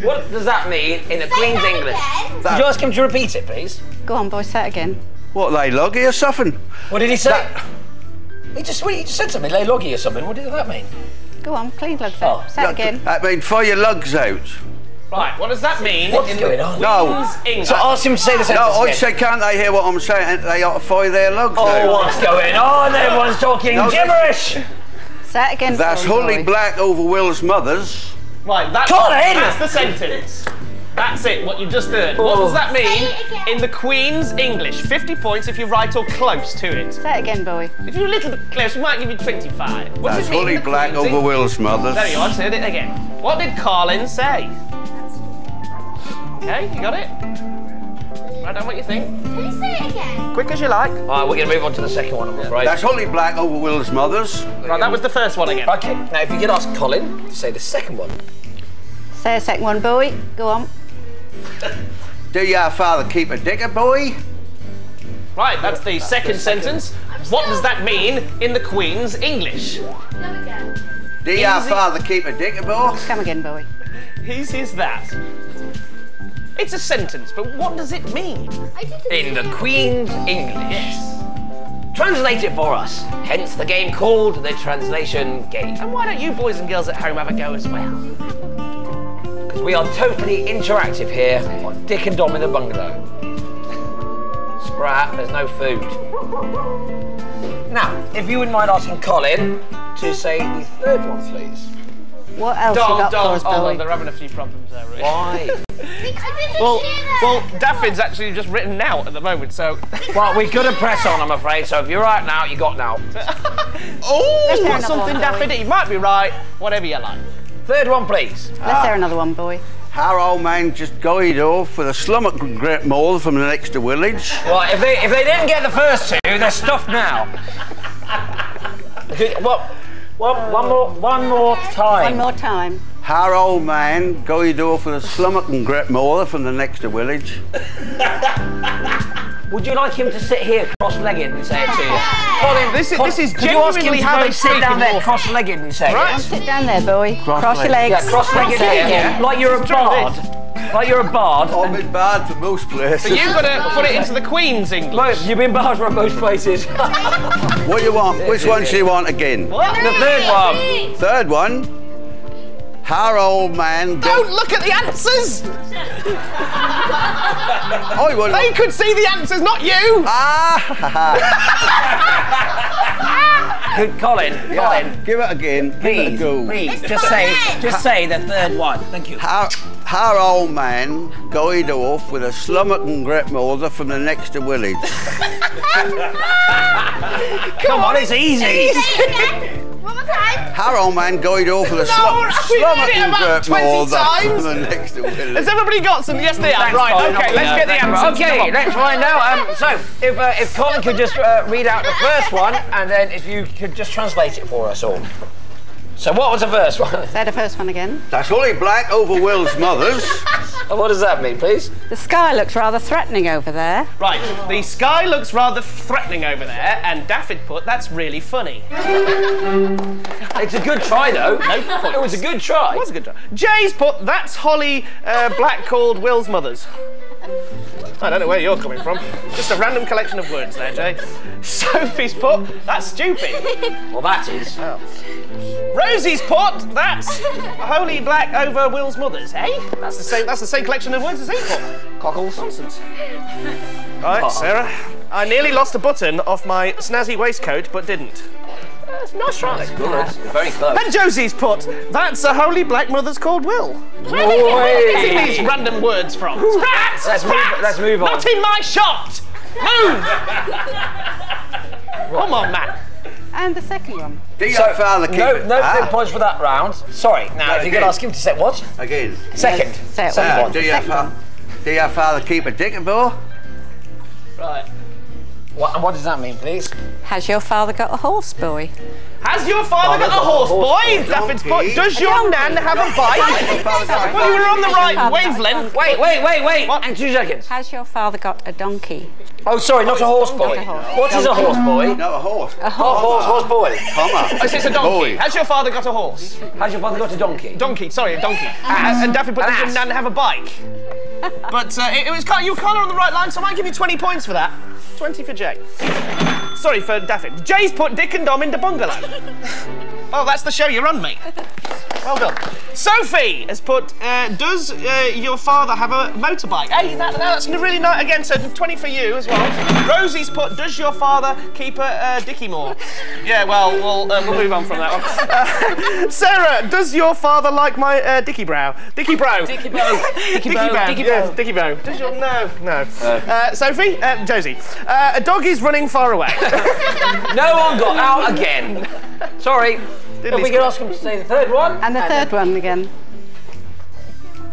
What does that mean in the Queen's English? Could you ask him to repeat it, please? Go on, boy, say it again. What, lay loggy or something? What did he say? He just said something, lay loggy or something. What did that mean? Go on, clean lugs out. Say it again. That means fire your lugs out. Right, what does that mean? What's going on? No. English? So ask him to say the sentence No, I again. said, can't they hear what I'm saying? They ought to fire their lugs out. Oh, what's going on? Everyone's talking gibberish. Say it again. That's Hully Black over Will's mother's. Right, that's the sentence. That's it, what you just heard. What does that mean in the Queen's English? 50 points if you're right or close to it. Say it again, boy. If you're a little bit close, we might give you 25. What does That's it mean Hully in the Black Queen's over English? Will's mother's. There you are, say it again. What did Carlin say? Okay, you got it? Write down what you think. Can you say it again? Quick as you like. All right, we're going to move on to the second one, I'm afraid. That's Hully Black over Will's mother's. Right, that was the first one again. Okay, now if you could ask Colin to say the second one. Say a second one, boy. Go on. Do your father keep a dicker, boy? Right, that's the second sentence. What does that mean in the Queen's English? Do your father keep a dicker, boy? Come again, boy. Easy as that. It's a sentence, but what does it mean? In the Queen's English. Yes. Translate it for us. Hence the game called the Translation Game. And why don't you boys and girls at home have a go as well? Because we are totally interactive here on Dick and Dom in the Bungalow. Sprat, there's no food. Now, if you wouldn't mind asking Colin to say the third one, please. What else you got for us, boy? They're having a few problems there, really. Why? well, Daffod's actually just written out at the moment, so... Well, we've got to press on, I'm afraid, so if you're right now, you got now. Oh, got something, Daffod. You might be right, whatever you like. Third one, please. Let's hear another one, boy. Our old man just guyed off with a slummock great more from the next village. Well, if they didn't get the first two, they're stuffed now. Okay, well, one more time. One more time. Our old man guyed off with a slummock and great more from the next village. Would you like him to sit here cross-legged and say it to you? Colin, this is could you ask him genuinely to how go they sit speak down in there Norfolk. cross-legged and say Right. it? Sit down there, boy. Cross your legs. Yeah, cross-legged Say it here, again. like you're a bard. Like you're a bard. I've been bad for most places. But you've got to put it into the Queen's English. Look, you've been barred from most places. What do you want? Which one do you want again? What? The third one. Third one. Our old man... Don't look at the answers! I will. They could see the answers, not you! Colin, give it again. Give it a go. Please, just say the third one. Thank you. Our old man guyed off with a slummock and great mother from the next village. Come on, it's easy. One more time. Our old man guyed off with a slummock and great mother from the next village. Has everybody got some? Yes, they have. Thanks, Right, Colin. okay, let's get the answers. Okay, let's find out. So, if Colin could just read out the first one, and then if you could just translate it for us all. So what was the first one? Say the first one again. That's Hully Black over Will's mother's. What does that mean, please? The sky looks rather threatening over there. Right, the sky looks rather threatening over there, and Daffod put, that's really funny. It's a good try, though. It was a good try. It was a good try. Jay's put, that's Holly Black called Will's mother's. I don't know where you're coming from. Just a random collection of words there, Jay. Sophie's put, that's stupid. Well, that is. Oh. Rosie's put, that's Holy Black over Will's mother's, eh? That's the same collection of words as he put. Cockles. Nonsense. Right, Sarah. I nearly lost a button off my snazzy waistcoat, but didn't. Nice try. That's good. Very close. And Josie's put, that's a Holy Black mother's called Will. Where are you getting these random words from? Sprats! Let's move on. Not in my shot! Move! Come on, man. And the second one. So, father keep no points for that round. Sorry. Now, if you could ask him to say what? Again. Second. Say it Second one. one. Do your father keep a dicker, boy? Right. What does that mean, please? Has your father got a horse, boy? Has your father got a horse, boy? Daffod's put. Does your nan have a bike? Well, you were on the right wavelength. Wait. What? And 2 seconds. Has your father got a donkey? Oh, sorry, not a horse boy. What is a horse boy? Not a horse. A horse. Horse boy. Comma. It's a donkey. Has your father got a horse? Has your father got a donkey? Donkey, sorry, a donkey. And Daffy put, does your nan have a bike? But it was kind of, you were kind of on the right line, so I might give you 20 points for that. 20 for Jay. Sorry for Daffy. Jay's put Dick and Dom into Bungalow. Oh, that's the show you run, mate. Well done. Sophie has put, does your father have a motorbike? Hey, that's really nice. Again, so 20 for you as well. Rosie's put, does your father keep a Dickie Moore? Yeah, well, we'll move on from that one. Sarah, does your father like my Dickie Brow? Dickie Brow. Dickie Bow. Dickie Bow. Yeah, Dickie Bow. Does your... No. Sophie? Josie. A dog is running far away. No one got out again. Sorry. If we could ask him to say the third one. And the third one again.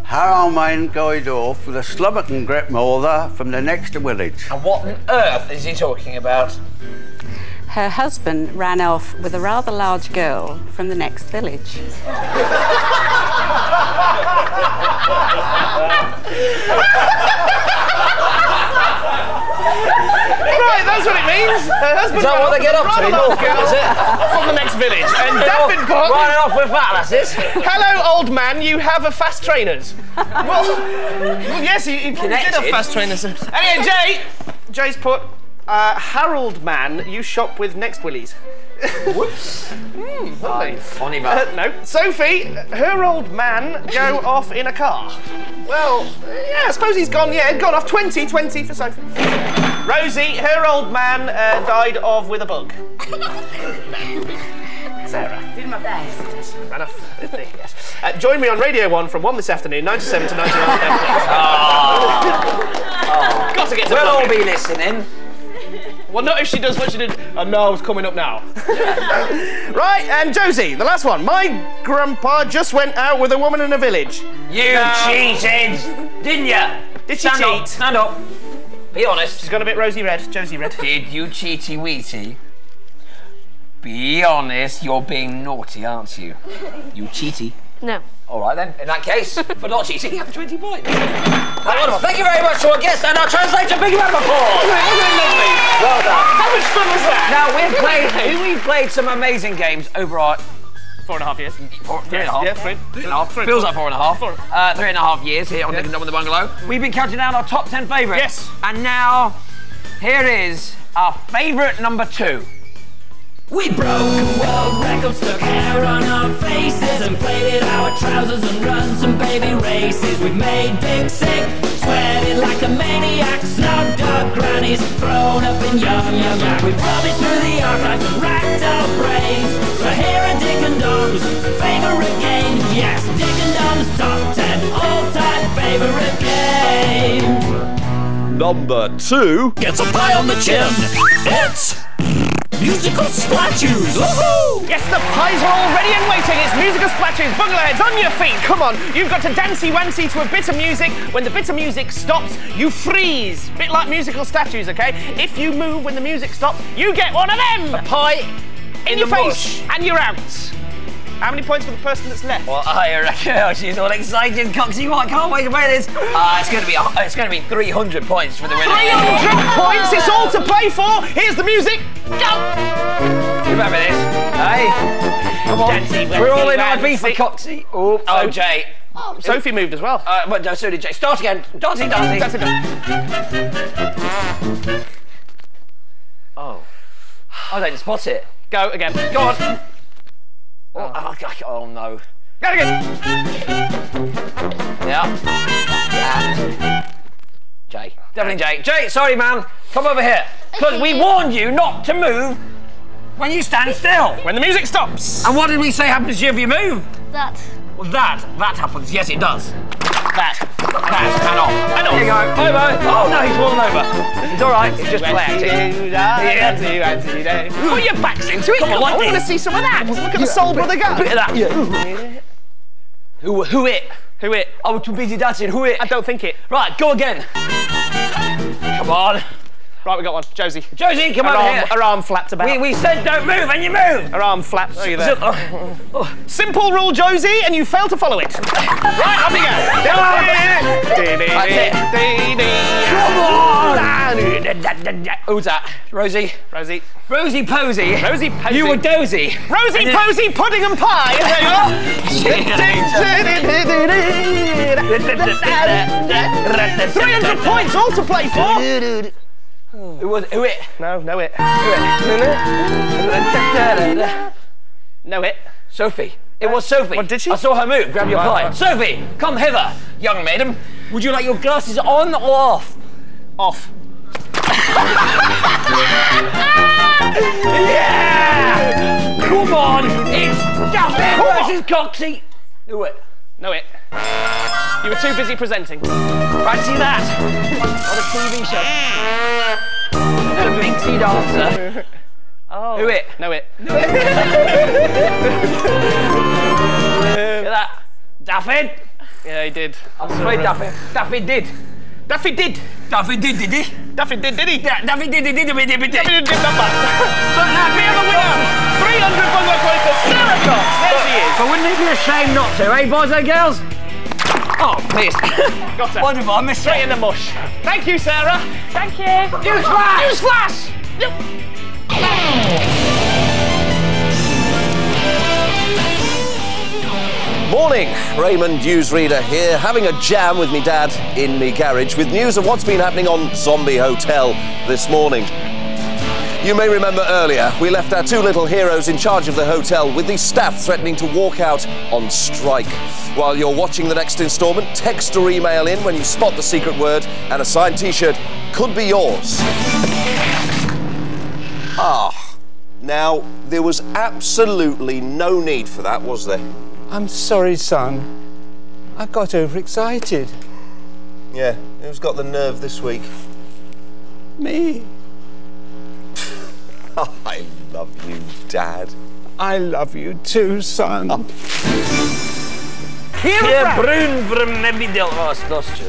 How mine going off with a slummock and grip mother from the next village? And what on earth is he talking about? Her husband ran off with a rather large girl from the next village. Right, that's what it means. Her husband Is that what they get up to? Norfolk, is it? From the next village. And Daffin put... Running off with fat lasses. Hello, old man, you have a fast trainers. Well, yes, he probably did have fast trainers. Anyway, Jay's put... Harold man, you shop with next Willies. Whoops. Funny no. Sophie, her old man go off in a car. Well, yeah, I suppose he's gone, gone off. 20 for Sophie. Rosie, her old man died of with a bug. Sarah. Did my best. Yes, enough. Yes. Join me on Radio 1 from 1 this afternoon, 97 to 99. Got to get to We'll all be listening. Well, not if she does what she did. And now it's coming up now. Right, and Josie, the last one. My grandpa just went out with a woman in a village. You cheated, didn't you? Did she cheat? Stand up. Be honest. She's got a bit rosy red. Josie red. Did you cheaty weety? Be honest. You're being naughty, aren't you? You cheaty. No. All right then. In that case, for not cheating, you have 20 points. Wonderful. Thank you very much to our guest and our translator. Big round of applause. Well done. How much fun was that? Now we've played some amazing games over our 4.5 years. 3.5. Yeah, 3.5. Feels like 4.5. 3.5 years here on Dick and Dom in the Bungalow. We've been counting down our top 10 favourites. Yes. And now, here is our favourite number 2. We broke world records, stuck hair on our faces, inflated our trousers and run some baby races. We've made Dick sick, sweated like a maniac, snubbed our grannies, thrown up in yum. We've rubbished through the archives and racked our brains. So here are Dick and Dom's favourite games. Yes, Dick and Dom's top 10 all-time favourite games. Number 2 gets a pie on the chin. It's musical splatches! Woohoo! Yes, the pies are all ready and waiting. It's musical splatches. Bungalow heads, on your feet. Come on. You've got to dancey-wancy to a bit of music. When the bit of music stops, you freeze. Bit like musical statues, OK? If you move when the music stops, you get one of them. A pie in your the face, and you're out. How many points for the person that's left? Well, I reckon. Oh, she's all excited, Coxie. I can't wait to play this. It's going to be 300 points for the winner. 300 points. It's all to play for. Here's the music. Go. Remember this? Hey, come on. We're all in our beef for Coxie. Oh, Jay. Sophie moved as well. But no, so did Jay. Start again. Dancing. Oh, I don't spot it. Go again. Go on. Oh no. Go again. Yeah. Jay. Definitely Jay. Jay, sorry man. Come over here. Because we warned you not to move when you stand still. When the music stops. And what did we say happens to you if you move? That. Well, that happens. Yes, it does. That. And off. And off. Here you go. Bye-bye. Oh, no, he's fallen over. He's all right. He's just play acting. Put your backs into it. Come on, I want to see some of that. Look at the Soul Brother go. A bit of that. Yeah. Who it? Who it? I was too busy dancing. Who it? I don't think it. Right, go again. Come on. Right, we got one. Josie. Josie, come over here. Her arm flapped about. We said don't move, and you move. Her arm flapped. Oh, you there. Simple rule, Josie, and you fail to follow it. Right, off you go. That's it. Come on. Who's that? Rosie. Rosie. Rosie Posey. Rosie Posey. You were dozy. Rosie Posey, pudding and pie. There you are. 300 points all to play for. Who it? No, no it. No it. Sophie. It was Sophie. What did she? I saw her move. Grab your pie. Sophie, come hither, young maiden. Would you like your glasses on or off? Off. Yeah! Come on! It's Duffy versus Coxie. Do it. No it. You were too busy presenting. Fancy that? On a TV show. A minxie dancer. Oh. Do it. No it. No it. Look at that. Daffy. Yeah, he did. I'm afraid Daffy. Daffy did. Daffy did. Daffy did he? Daffy did he? Daffy did he? Daffy did number. So now we have a winner. 300 bungalow points for Sarah Cox. There she is. But wouldn't it be a shame not to, eh, boys and girls? Oh, please. Got her. Wonderful. I missed straight in the mush. Thank you, Sarah. Thank you. Newsflash! Newsflash! Yep. Morning, Raymond newsreader here, having a jam with me dad in me garage with news of what's been happening on Zombie Hotel this morning. You may remember earlier, we left our two little heroes in charge of the hotel with the staff threatening to walk out on strike. While you're watching the next instalment, text or email in when you spot the secret word and a signed t-shirt could be yours. Now, there was absolutely no need for that, was there? I'm sorry, son. I got overexcited. Yeah, who's got the nerve this week? Me. I love you, Dad. I love you too, son. Kira Brun from Nebidel.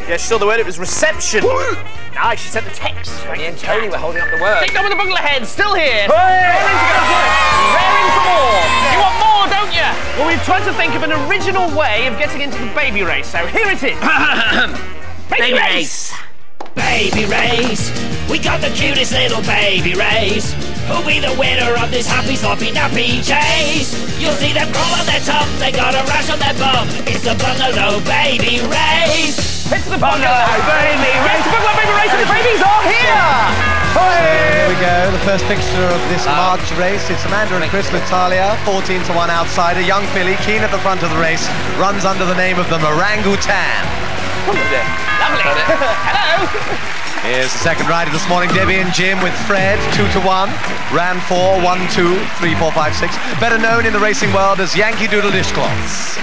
Yeah, she saw the word, it was reception. Nice, she sent the text. Me and Tony were holding up the word. Kicked on with the bungalow head, still here. Hey! Raring for more. You want more, don't you? Well, we've tried to think of an original way of getting into the baby race, so here it is. Baby race. Baby race. We got the cutest little baby race. Who'll be the winner of this happy sloppy nappy chase? You'll see them crawl on their tum, they got a rash on their bum. It's the Bungalow baby race. It's the Bungalow baby race. The Bungalow baby race and the babies are here. Here we go, the first fixture of this March race. It's Amanda and Chris with Talia, 14 to 1 outsider. Young filly, keen at the front of the race, runs under the name of the Morangutan. Lovely. Hello. Here's the second rider this morning, Debbie and Jim with Fred, 2 to 1. Ran 4, 1, 2, 3, 4, 5, 6. Better known in the racing world as Yankee Doodle Dishcloths.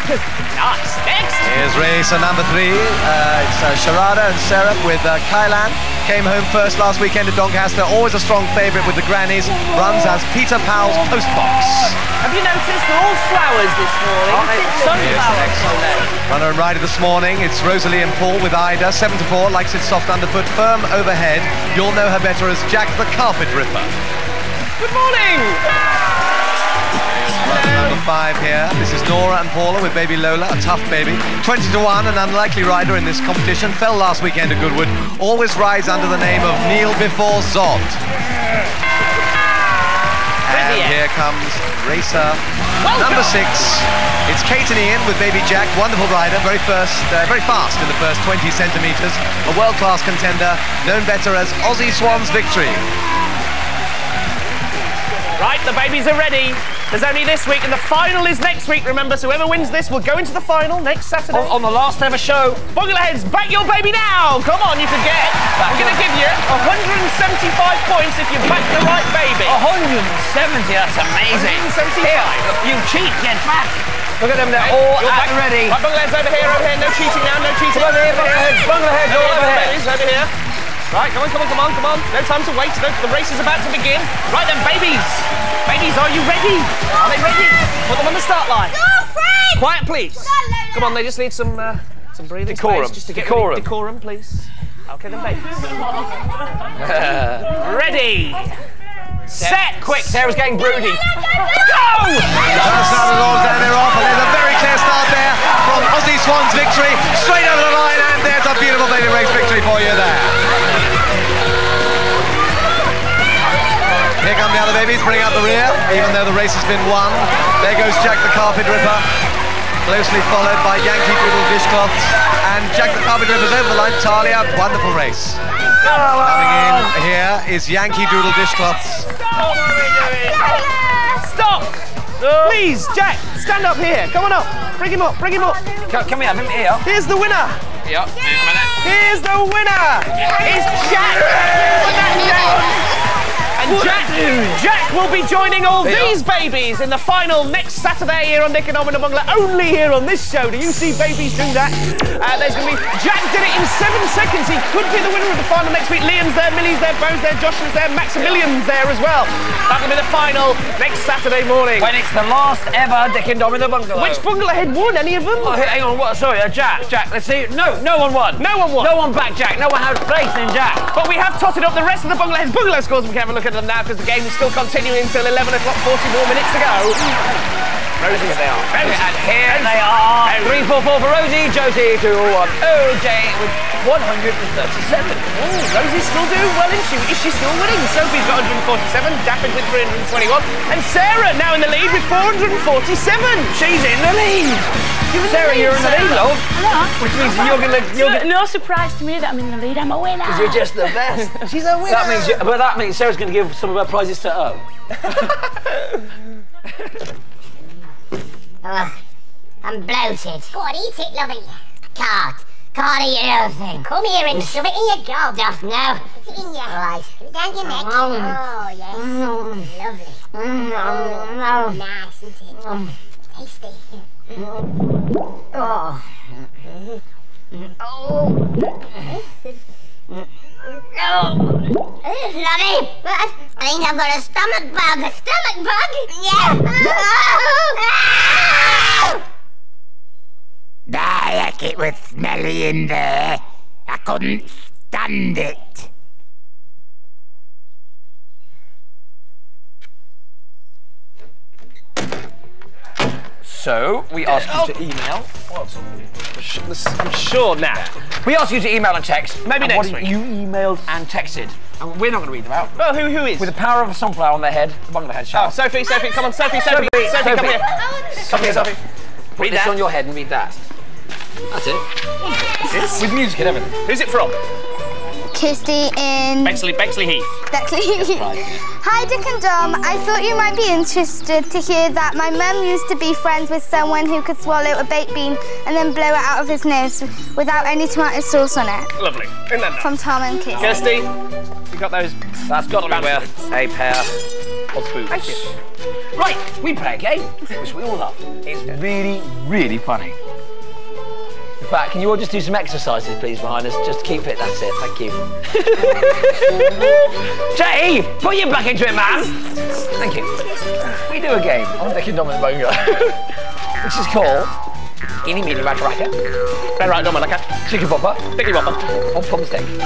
Nice. Next. Here's racer number 3. It's Sharada and Seraph with Kylan. Came home first last weekend at Doncaster. Always a strong favourite with the grannies. Runs as Peter Powell's Postbox. Have you noticed they're all flowers this morning? Sunflowers. Runner and rider this morning, it's Rosalie and Paul with Ida, 7 to 4, likes it soft underfoot, firm overhead. You'll know her better as Jack the Carpet Ripper. Good morning! Runner number 5 here. This is Nora and Paula with baby Lola, a tough baby. 20 to 1, an unlikely rider in this competition. Fell last weekend at Goodwood. Always rides under the name of Kneel Before Zod. And here comes racer number 6. It's Kate and Ian with baby Jack, wonderful rider, very fast in the first 20 centimetres. A world-class contender, known better as Aussie Swan's Victory. Right, the babies are ready. There's only this week, and the final is next week, remember, so whoever wins this will go into the final next Saturday. On the last ever show. Bungalow heads, back your baby now! Come on, you forget. I'm going to give you 175 points if you back the right baby. 170, that's amazing. 175. Here, you cheat, get back. Look at them, they're all at the ready. Right, bungalow heads over here, no cheating now, no cheating. Over here, bungalow heads, all over here. Over here. Right, come on. No time to wait. The race is about to begin. Right then, babies. Babies, are you ready? Are they ready? Put them on the start line. Go, Fred! Quiet, please. Come on, they just need some Some breathing Decorum. space just to get Decorum. rid of decorum, please. Okay then, babies. Ready. Set. Quick, Sarah's getting broody. First round of rolls down there off, and there's a very clear start there from Aussie Swan's victory. Straight over the line, and there's a beautiful baby race victory for you there. Here come the other babies, bringing up the rear, even though the race has been won. There goes Jack the Carpet Ripper, closely followed by Yankee Doodle Dishcloths, and Jack the Carpet Ripper's over the line. Talia, wonderful race. Coming in here is Yankee Doodle Dishcloths. Stop! Please, Jack, stand up here. Come on up. Bring him up, bring him up. Can we have him here? Here's the winner. Yep, in a minute. Here's the winner. It's Jack. And Jack will be joining all these babies in the final next Saturday here on Nick and Dom in the Bungalow. Only here on this show do you see babies do that. There's going to be... Jack did it in 7 seconds. He could be the winner of the final next week. Liam's there, Millie's there, Bo's there, Josh is there, Maximilian's there as well. That'll be the final next Saturday morning. When it's the last ever Dick and Dom in the Bungalow. Which Bungalow head won? Any of them? Oh, hang on, what? Sorry, Jack, let's see. No one won. No one won. No one backed Jack. No one had faith in Jack. But we have totted up the rest of the Bungalow heads' Bungalow scores. We can have a look at them now because the game is still continuing until 11 o'clock, 40 more minutes to go. Rosie, here they are. And here they are. 3-4-4 for Rosie, Josie 2-1. OJ with 137. Oh, Rosie's still doing well, isn't she? Is she still winning? Sophie's got 147, Daffy with 321, and Sarah now in the lead with 447. She's in the lead. Sarah, you're in the lead, love. Hello. Which means you're gonna. No surprise to me that I'm in the lead. I'm a winner. Because you're just the best. She's a winner. That means Sarah's going to give some of her prizes to O. I'm bloated. Go on, eat it, lovey. Can't eat anything. Come here and shove it in your gob. Just now. Put it in your... Right. Put it down your neck. Oh, yes. Lovely. Nice, isn't it? Tasty. Oh. Lovely. What? I think I've got a stomach bug. A stomach bug? Yeah. Dialect, it was smelly in there. I couldn't stand it. So, we ask you to email. I'm sure now. We ask you to email and text. Maybe next week. You emailed and texted. And we're not going to read them out. Well, who is? With the power of a sunflower on their head, the Bungalow head shout. Oh, Sophie, come on, Sophie, come here. Come here, Sophie. Put this on your head and read that. That's it. With music and everything. Who's it from? Kirsty in... Bexley Heath. Hi, Dick and Dom. I thought you might be interested to hear that my mum used to be friends with someone who could swallow a baked bean and then blow it out of his nose without any tomato sauce on it. Lovely. Isn't that nice? From Tom and Kirsty. Kirsty, you got those? That's got to be worth a pair of spoons. Thank you. Right, we play a game, which we all love. It's really, really funny. In fact, can you all just do some exercises, please, behind us? Just keep fit, that's it. Thank you. Jay, put your back into it, man. Thank you. We do a game on Dick and Dom in the Bungalow, which is called Eeny, Meeny, Maka, Raka. Right, Dominica. Chicken Popper. Picky Popper. On Pom Steak. Very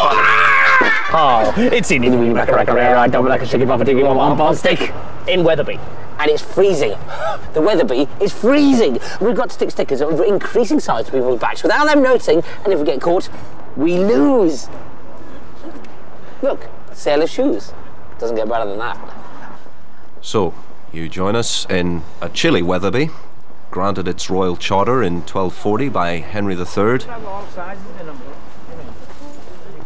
funny. Oh, it's Eeny, Meeny, Maka, Raka, right, Dominica, Chicken Popper, Ticky Popper, on Pom Steak. In Weatherby. And it's freezing. The Weatherby is freezing. We've got to stick stickers of increasing size to people's backs without them noticing, and if we get caught, we lose. Look, sailor shoes. Doesn't get better than that. So, you join us in a chilly Weatherby, granted its royal charter in 1240 by Henry III,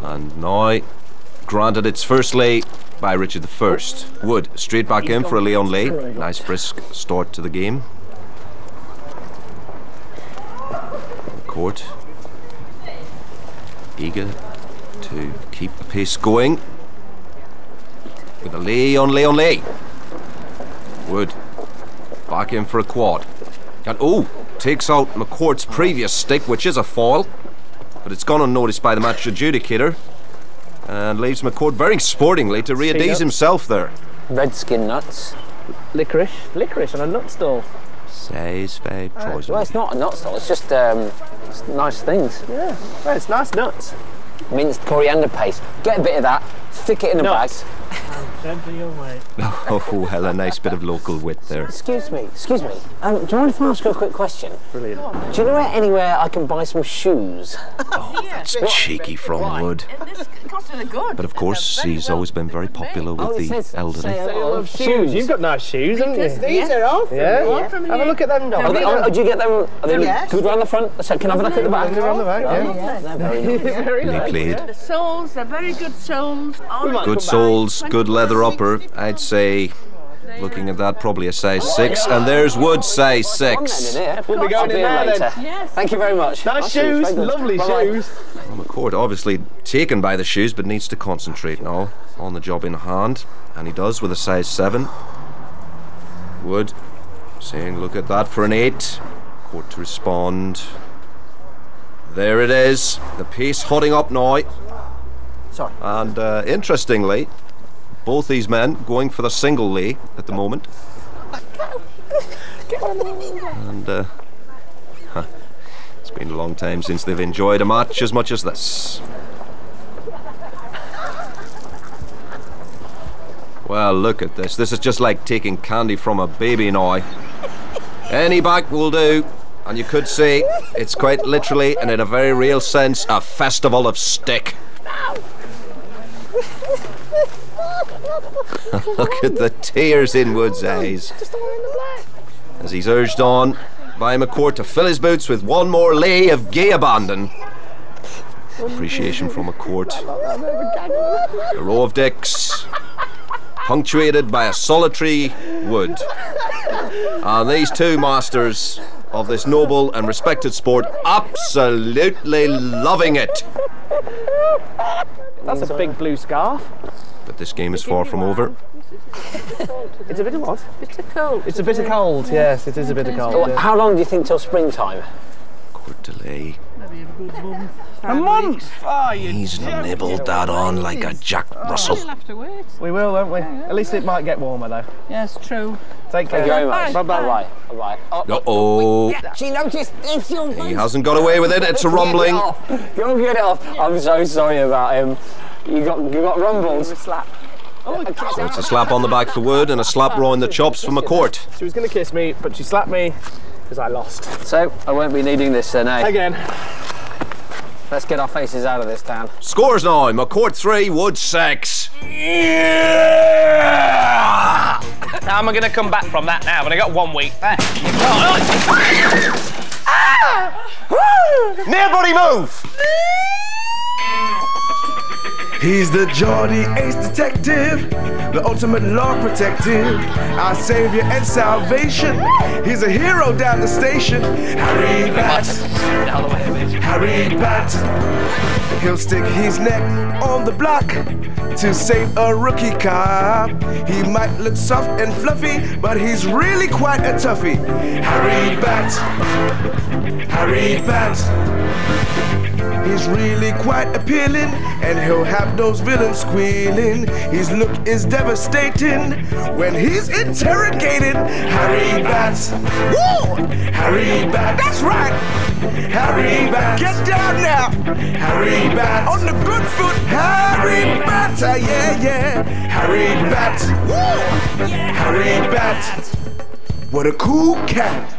and now granted its first lay by Richard I. Wood, straight back in for a lay on lay. Nice brisk start to the game. Court, eager to keep the pace going. With a lay on lay on lay. Wood, back in for a quad. And takes out McCourt's previous stick, which is a foul. But it's gone unnoticed by the match adjudicator. And leaves McCourt very sportingly to readaze himself there. Redskin nuts. Licorice on a nut stall. Says Faye Troyes. Well, it's not a nut stall, it's just it's nice things. Yeah, well, it's nice nuts. Minced coriander paste. Get a bit of that, stick it in a bag. Oh, well, a nice bit of local wit there. Excuse me. Do you mind if I ask you a quick question? Brilliant. Do you know anywhere I can buy some shoes? Oh, that's cheeky from Wood. But of course, he's always been very popular with the elderly. Shoes. You've got nice shoes, haven't you? These are all from Yeah. Have a look at them, Dom. Do you get them? Are they good round the front? So can I have a look at the back? Good round the back, yeah. They're very nice. Played. The soles, they're very good soles. Good soles, good leather upper. I'd say, looking at that, probably a size 6. And there's Wood's size 6. We'll be going in there later. then. Thank you very much. Nice shoes, lovely shoes. Well, McCord obviously taken by the shoes, but needs to concentrate now on the job in hand. And he does with a size 7. Wood saying, look at that for an 8. Court to respond. There it is. The pace hotting up now. Sorry. And interestingly, both these men going for the single lay at the moment. And it's been a long time since they've enjoyed a match as much as this. Well, look at this. This is just like taking candy from a baby now. Any back will do. And you could say it's quite literally and in a very real sense a festival of stick. Look at the tears in Wood's eyes as he's urged on by McCourt to fill his boots with one more lay of gay abandon. Appreciation from McCourt. A row of dicks, punctuated by a solitary Wood. And these two masters of this noble and respected sport absolutely loving it. That's a big blue scarf. But this game is far from over. It's a bit of what? Bit of cold. It's a bit of cold, yes, it is a bit of cold. How long do you think till springtime? Court delay. Maybe a good month. A month? Oh, He's nibbled that on like a Jack Russell. We'll have to wait. We will, won't we? At least it might get warmer though. Yes, true. Take care. Thank you very much. Bye-bye. Bye-bye. Uh-oh. She noticed it's your He hasn't got away with it, it's a rumbling. Don't get it off. I'm so sorry about him. You got rumbles. Slap. So it's a slap on the back for Wood and a slap raw in the chops for McCourt. She was going to kiss me, but she slapped me because I lost. So, I won't be needing this, eh? Again. Let's get our faces out of this town. Scores now, McCourt 3, Wood 6. How am I going to come back from that now when I got 1 week? Nobody move! He's the Geordie Ace Detective, the ultimate law protective, our savior and salvation. He's a hero down the station. Harry Bat, Harry Bat. He'll stick his neck on the block to save a rookie cop. He might look soft and fluffy, but he's really quite a toughie. Harry Bat, Harry Bat. He's really quite appealing, and he'll have those villains squealing. His look is devastating when he's interrogated. Harry Bat, woo! Harry Bat, that's right. Harry Bat, get down now. Harry Bat, on the good foot. Harry Bat, yeah. Harry Bat, woo! Harry Bat, what a cool cat.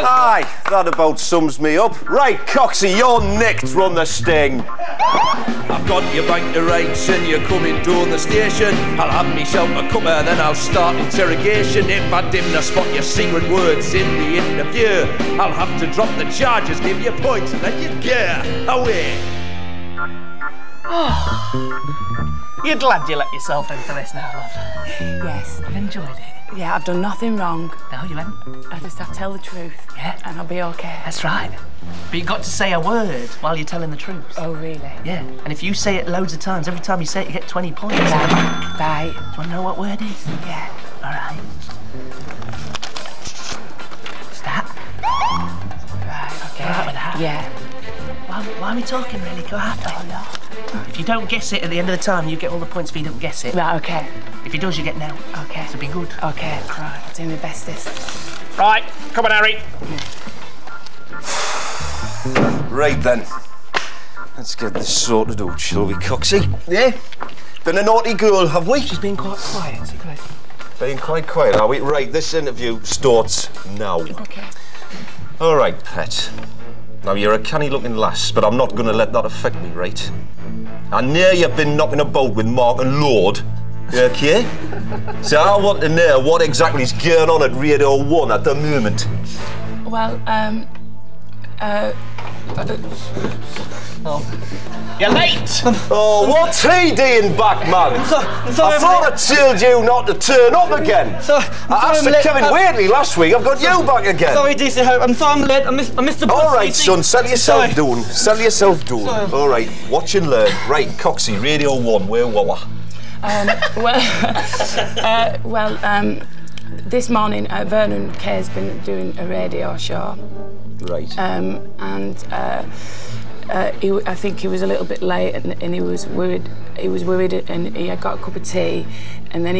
Aye, that about sums me up. Right, Coxie, you're nicked from the sting. I've got your bank to rights and you're coming down the station. I'll have myself a cuppa, then I'll start interrogation. If I dim to spot your secret words in the interview, I'll have to drop the charges, give you points, and then you get away. Oh, you're glad you let yourself in for this now, love? Yes. I've enjoyed it. Yeah, I've done nothing wrong. No, you haven't. I just have to tell the truth. Yeah. And I'll be okay. That's right. But you've got to say a word while you're telling the truth. Oh, really? Yeah. And if you say it loads of times, every time you say it, you get 20 points. Right. Do you want to know what word is? Yeah. All right. Start. Right, okay. All right with that? Yeah. Why are we talking, really? Go out. Oh, no. If you don't guess it at the end of the time, you get all the points if you don't guess it. Right, okay. If he does, you get now. Okay. So be good. Okay, right, I'll do my bestest. Right, come on, Harry. Right then. Let's get this sorted out, shall we, Coxie? Yeah. Been a naughty girl, have we? She's been quite quiet, so great. Being quite quiet, are we? Right, this interview starts now. Okay. All right, pet. Now, you're a canny-looking lass, but I'm not going to let that affect me, right? I know you've been knocking about with Mark and Lord, okay? So I want to know what exactly is going on at Radio 1 at the moment. Well, You're late! Oh, what's he doing back, man? I thought I told you not to turn up again. I asked Kevin Whaley last week. I've got you back again. Sorry, DC Hope. I'm sorry I'm late. I missed the bus. All right, son. Settle yourself down. Settle yourself down. Sorry. All right. Watch and learn. Right, Coxie, Radio 1. Where were this morning, Vernon Kay's been doing a radio show. Right. I think he was a little bit late, and he was worried. He was worried, and he had got a cup of tea, and then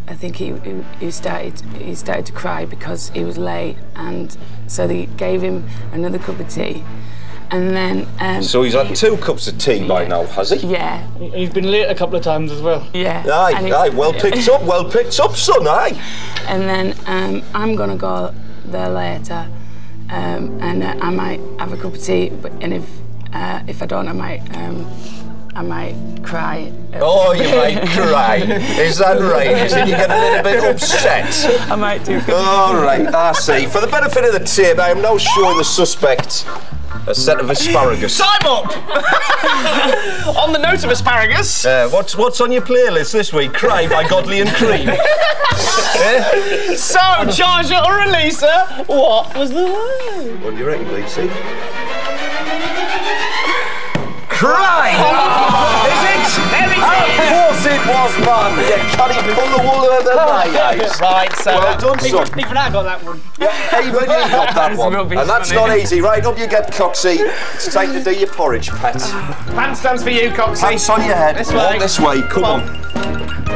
I think he started to cry because he was late, and so they gave him another cup of tea, and then. So he's had 2 cups of tea by now, has he? Yeah. He's been late a couple of times as well. Yeah. Aye, well picked up, son, aye. And then I'm gonna go there later, and I might have a cup of tea, and if I don't, I might cry. Oh, you might cry. Is that right? Is it you get a little bit upset? I might do. All right, I see. For the benefit of the tape, I am now showing the suspect a set of asparagus. Time up! On the note of asparagus. What's on your playlist this week? Cry by Godley and Cream. So, Georgia or Elisa, what was the word? What do you reckon, Lisa? Cry! Is it? Of course it was, man. You can't pull the wool over my eyes. Right, so well done, son. Even I got that one. Yeah, even you got that one. And that's not easy. Right up you get, Coxie. It's time to do your porridge, pet. Pants stands for you, Coxie. Pants on your head. This way. All this way. Come on.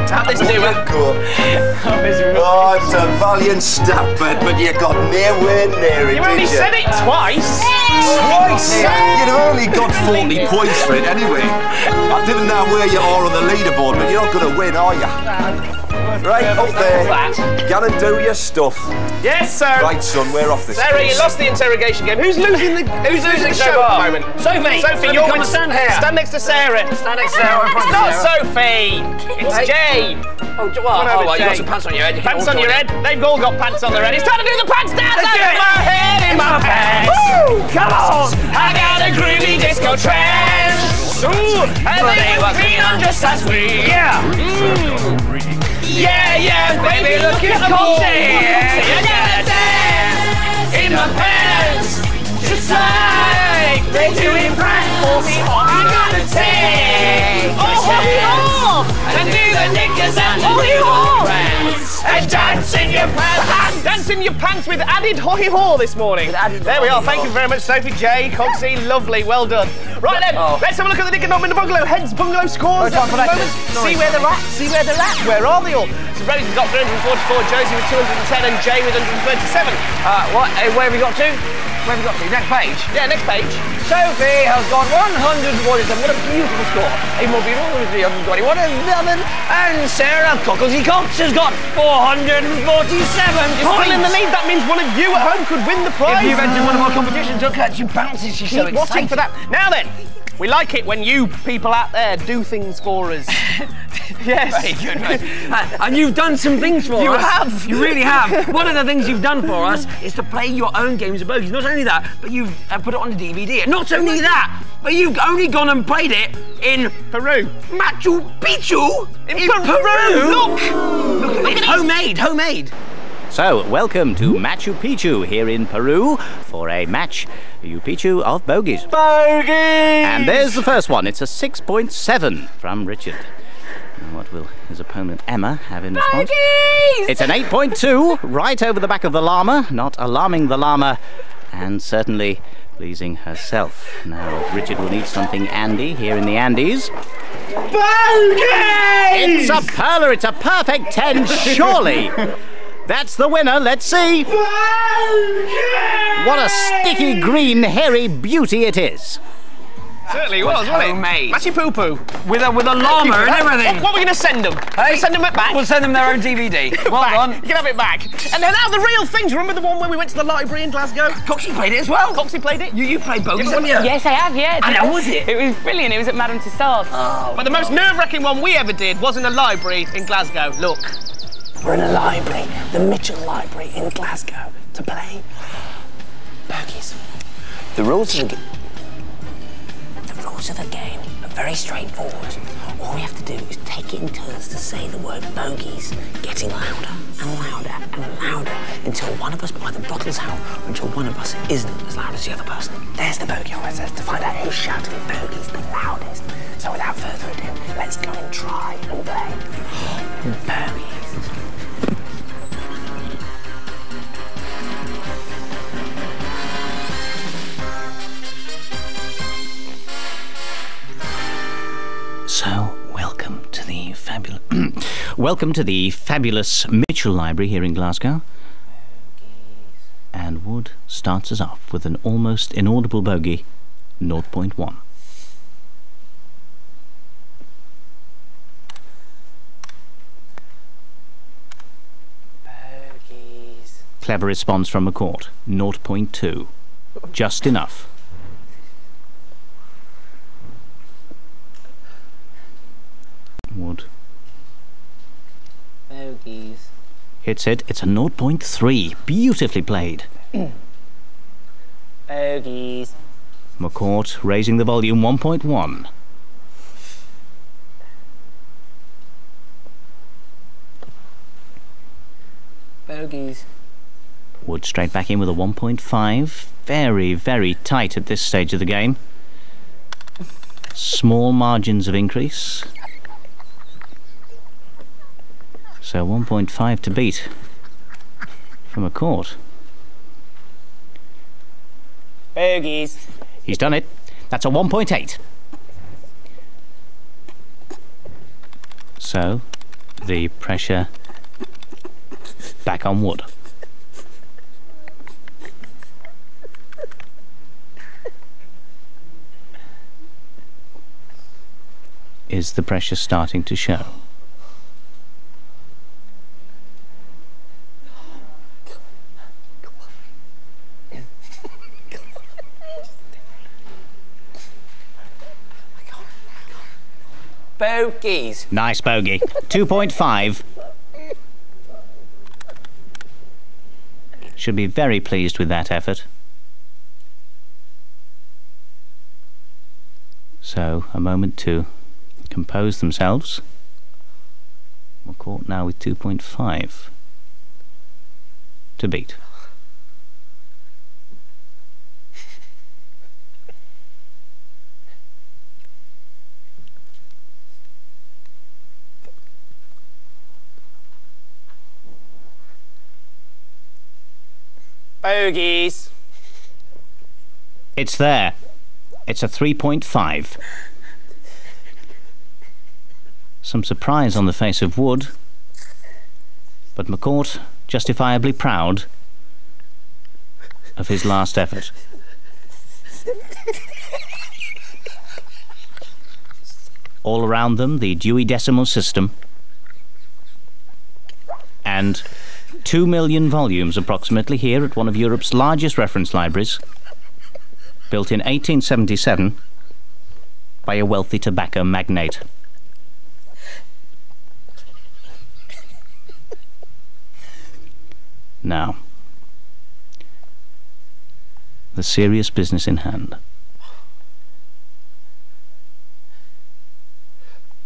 Tap this new one. Oh, it's a valiant step, but you got nowhere near it, You only said it twice. Twice? You've only got 40 points for it anyway. I didn't know where you are on the leaderboard, but you're not going to win, are you? Right, up there. Go and do your stuff. Yes, sir. Right, son, we're off this. Sarah, you lost the interrogation game. Who's losing the show at the moment? Sophie. Sophie, you're come and stand here. Stand next to Sarah. Stand next to Sarah. It's not Sophie. It's Jay. Oh, well, you got some pants on your head. Pants on your head. They've all got pants on their head. It's time to do the pants dance. Let's do it. My head in my pants. Woo! Come on. I got a groovy disco trance. Ooh, and they were clean on just as we. Yeah. Yeah, baby, look at the Coxie. You gotta dance in my pants, just like they do in France. I gotta take my shirt off and do the knickers and the pants and dance in your pants. Dance in your pants with added ho-hi-ho this morning. There we are. Thank you very much, Sophie J. Coxie, lovely, well done. Right then, let's have a look at the Dick and Dom in the Bungalow. Heads, Bungalow scores. See where they're at. See where they're at. Where are they all? So Rosie's got 344, Josie with 210, and Jay with 137. What? Where have we got to? Where have we got to? Next page? Yeah, next page. Sophie has got 147. What a beautiful score. Even more beautiful with 321 and Sarah Cocklesy Cox has got 447 You're still in the lead. That means one of you at home could win the prize. If you've entered one of our competitions, look at you bounces. She's so Keep excited. watching for that. Now then, we like it when you people out there do things for us. Yes. Very good, mate. And you've done some things for us. You have. You really have. One of the things you've done for us is to play your own games of Bogeys. Not only that, but you've put it on the DVD. Not only that, but you've only gone and played it in Peru. Machu Picchu. In Peru. Look at it. Homemade. So, welcome to Machu Picchu here in Peru for a Machu Picchu of Bogeys. Bogeys! And there's the first one. It's a 6.7 from Richard. Now, what will his opponent Emma have in response? Bogeys! It's an 8.2, right over the back of the llama, not alarming the llama, and certainly pleasing herself. Now, Richard will need something Andy here in the Andes. Bogeys! It's a perler, it's a perfect 10, surely. That's the winner, let's see. Bogeys! What a sticky green hairy beauty it is. Certainly was, wasn't it? Homemade. Matchy poo poo. With a llama and everything. What are we going to send them? Hey? Send them it back. We'll send them their own DVD. Well done. You can have it back. And then now the real thing. Do you remember the one when we went to the library in Glasgow? Coxie played it as well. Coxie played it? You played Bogeys, haven't you? Yes, I have, yeah. And how was it? It was brilliant. It was at Madame Tussauds. Oh, but the most nerve-wracking one we ever did was in a library in Glasgow. Look. We're in a library, the Mitchell Library in Glasgow, to play Bogeys. The rules of the game are very straightforward. All we have to do is take it in turns to say the word Bogeys, getting louder and louder and louder until one of us either bottles out or until one of us isn't as loud as the other person. There's the bogey always to find out who's shouting Bogeys the loudest. So without further ado, let's go and try and play Bogeys. So, welcome to the fabulous Mitchell Library here in Glasgow. And Wood starts us off with an almost inaudible bogey, 0.1. Bogeys. Clever response from McCourt, 0.2. Just enough. Wood. Bogeys. Hits it. It's a 0.3. Beautifully played. Bogeys. McCourt raising the volume 1.1. Bogeys. Wood straight back in with a 1.5. Very, very tight at this stage of the game. Small margins of increase. So 1.5 to beat from McCourt. Bogeys. He's done it. That's a 1.8. So the pressure back on Wood. Is the pressure starting to show? Bogeys. Nice bogey. 2.5. Should be very pleased with that effort. So, a moment to compose themselves. McCourt now with 2.5 to beat. Bogeys. It's there. It's a 3.5. Some surprise on the face of Wood, but McCourt justifiably proud of his last effort. All around them, the Dewey Decimal System and 2 million volumes approximately here at one of Europe's largest reference libraries, built in 1877 by a wealthy tobacco magnate. Now, the serious business in hand.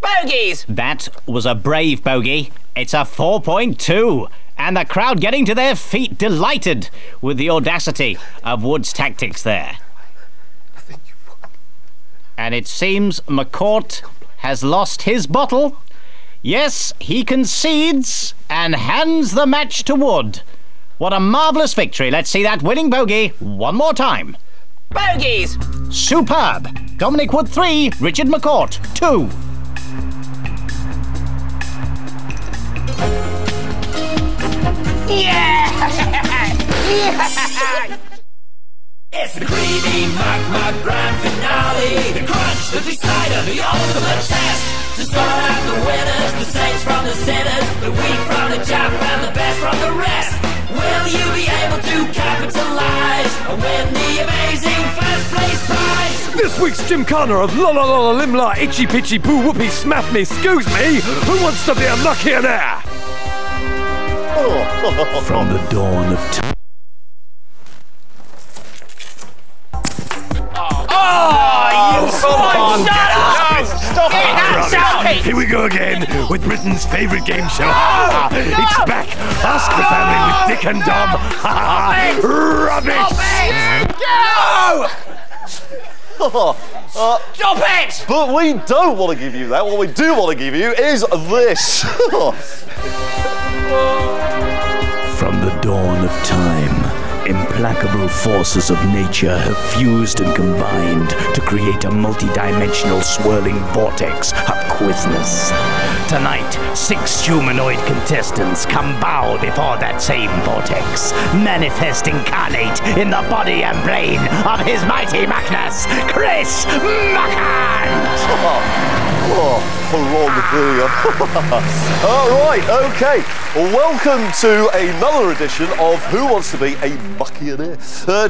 Bogeys! That was a brave bogey. It's a 4.2. And the crowd getting to their feet, delighted with the audacity of Wood's tactics there. And it seems McCourt has lost his bottle. Yes, he concedes and hands the match to Wood. What a marvellous victory. Let's see that winning bogey one more time. Bogeys! Superb. Dominic Wood 3, Richard McCourt 2. Yeah! It's the creamy Mac grand finale. The crunch, the decider, the ultimate test. To sort out the winners, the saints from the sinners, the weak from the chaff and the best from the rest. Will you be able to capitalize and win the amazing first place prize? This week's Gymkhana of La La La La Limla Itchy Pitchy Boo Whoopie Smaff Me Excuse Me. Who wants to be a mucky in there? From the dawn of time. Stop it! Here we go again with Britain's favourite game show. It's back. Ask the Family with Dick and Dom. Rubbish! Stop it! But we don't want to give you that. What we do want to give you is this. From the dawn of time, implacable forces of nature have fused and combined to create a multi-dimensional swirling vortex of quizness. Tonight, 6 humanoid contestants come bow before that same vortex, manifest incarnate in the body and brain of his mighty Magnus, Chris Muckant! Wrong video. Right, okay. Welcome to another edition of Who Wants to Be a Muckionaire?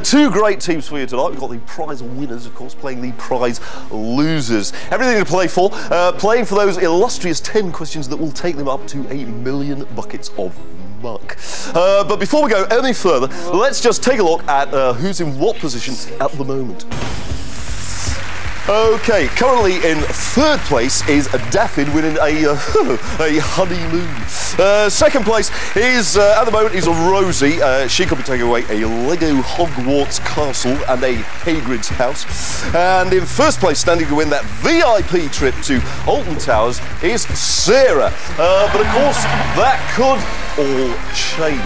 2 great teams for you tonight. We've got the prize winners, of course, playing the prize losers. Everything to play for. Playing for those illustrious 10 questions that will take them up to 1,000,000 buckets of muck. But before we go any further, let's just take a look at who's in what position at the moment. Okay, currently in 3rd place is Daffin winning a honeymoon. 2nd place is, at the moment, is Rosie. She could be taking away a Lego Hogwarts castle and a Hagrid's house. And in 1st place, standing to win that VIP trip to Alton Towers, is Sarah. But of course, that could all change.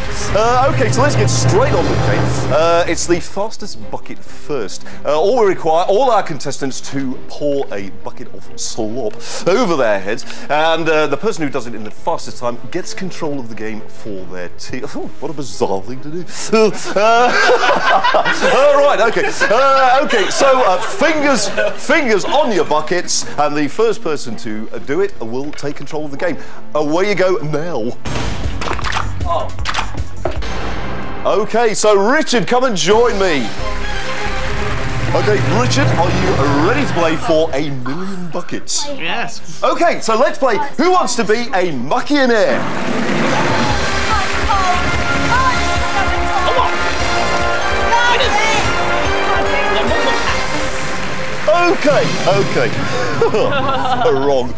Okay, so let's get straight on with it. It's the fastest bucket first. All we require, all our contestants, to pour a bucket of slop over their heads, and the person who does it in the fastest time gets control of the game for their team. Oh, what a bizarre thing to do. Right, okay. Okay, so fingers on your buckets, and the first person to do it will take control of the game. Away you go now. Okay, so Richard, come and join me. Okay, Richard, are you ready to play for 1,000,000 buckets? Yes. Okay, so let's play Who Wants to Be a Muckionaire? Okay. Wrong.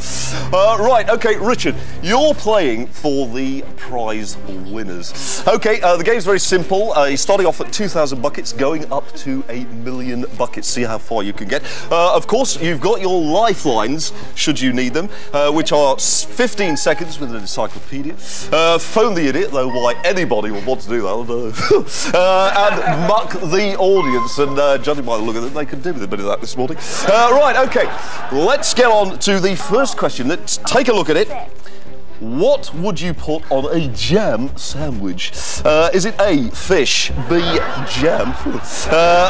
Right, okay, Richard, you're playing for the prize winners. Okay, the game's very simple. You're starting off at 2,000 buckets, going up to 1,000,000 buckets. See how far you can get. Of course, you've got your lifelines, should you need them, which are 15 seconds with an encyclopedia. Phone the idiot, though why anybody would want to do that, I don't know. And muck the audience, and judging by the look of them, they could do with a bit of that this morning. Right, okay, let's get on to the first question. Let's take a look at it. What would you put on a jam sandwich? Is it A, fish, B, jam,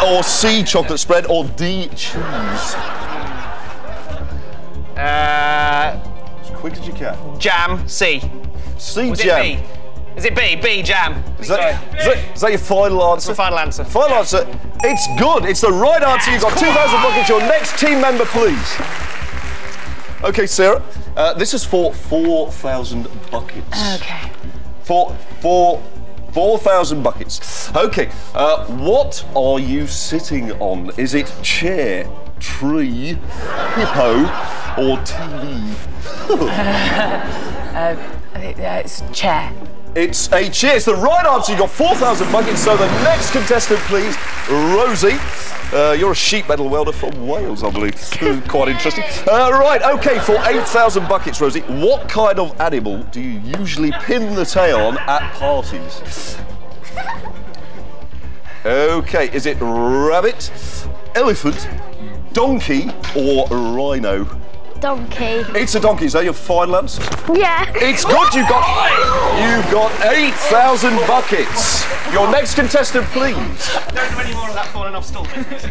or C, chocolate spread, or D, cheese? As quick as you can. Jam, C. C, Was jam. It B? Is it B? B, jam. Is that your final answer? That's my final answer. Final answer. It's good. It's the right answer. You've got 2,000 buckets. Your next team member, please. Okay, Sarah. This is for 4,000 buckets. Okay. 4,000 buckets. Okay. What are you sitting on? Is it chair, tree, hippo, or TV? It's chair. It's a chair. It's the right answer. You've got 4,000 buckets. So the next contestant, please, Rosie. You're a sheet metal welder from Wales, I believe. Quite interesting. Right, okay, for 8,000 buckets, Rosie, what kind of animal do you usually pin the tail on at parties? Okay, is it rabbit, elephant, donkey, or rhino? Donkey. It's a donkey. Is that your final answer? Yeah. It's good. You've got 8,000 buckets. Your next contestant, please. Don't do any more of that falling off stool business.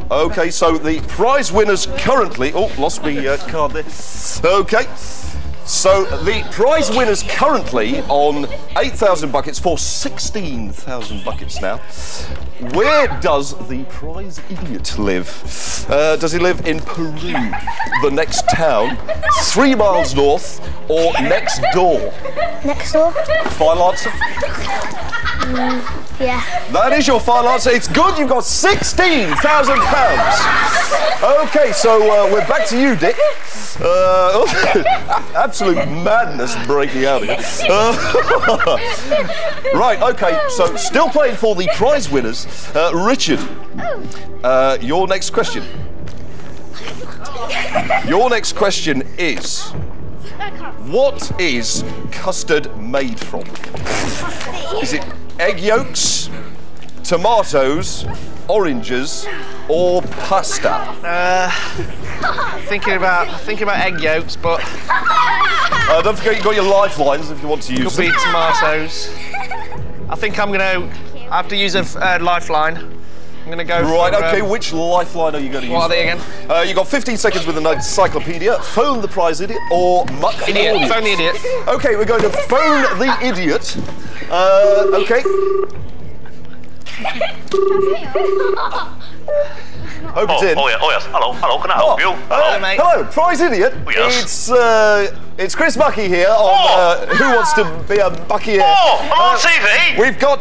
Okay, so the prize winners currently... Oh, lost me card there. Okay. So the prize winners currently on 8,000 buckets for 16,000 buckets now. Where does the prize idiot live? Does he live in Peru, the next town, 3 miles north, or next door? Next door. Final answer? Yeah. That is your final answer. It's good. You've got £16,000. Okay, so we're back to you, Dick. Absolute madness breaking out here. Right, okay, so still playing for the prize winners. Richard, your next question. Your next question is, what is custard made from? Is it egg yolks, tomatoes, oranges, or pasta? Thinking about egg yolks, but don't forget you've got your lifelines if you want to use them. Could be tomatoes. I think I'm going to have to use a lifeline. I'm going to go Right, for, okay, which lifeline are you going to use? What are they again? You've got 15 seconds with an encyclopedia, phone the prize idiot, or muck the Idiot, audience. phone the idiot. Okay, we're going to phone the idiot. Okay. Hope it's in. Oh yes. Hello, can I help you? Hello, mate. Hello, prize idiot. Oh, yes. It's Chris Mucky here on Who Wants to Be a Mucky here. I'm on TV. We've got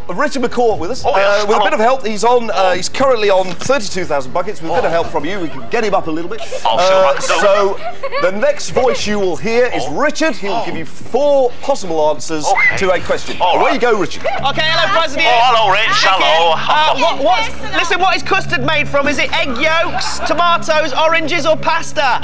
Richard McCaw with us. Yes. With a bit of help, he's on. He's currently on 32,000 buckets. With a bit of help from you, we can get him up a little bit. So the next voice you will hear is Richard. He will give you 4 possible answers to a question. Away you go, Richard. Okay, hello, President. Hello, Rich. Hello. Listen, what is custard made from? Is it egg yolks, tomatoes, oranges, or pasta?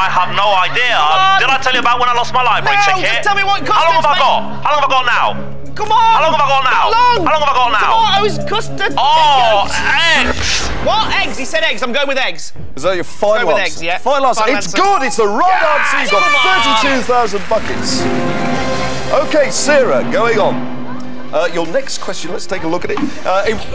I have no idea. Did I tell you about when I lost my library ticket? Just tell me what custard's How long have I got? How long have I got now? Come on! How long have I got now? How long have I got now? Tomatoes, custard, eggs! What? Eggs? He said eggs. I'm going with eggs. Is that your final Go with answer? eggs, yeah. Final answer. Final It's answer. good. It's the right answer. You've got 32,000 buckets. Okay, Sarah, going on. Your next question, let's take a look at it.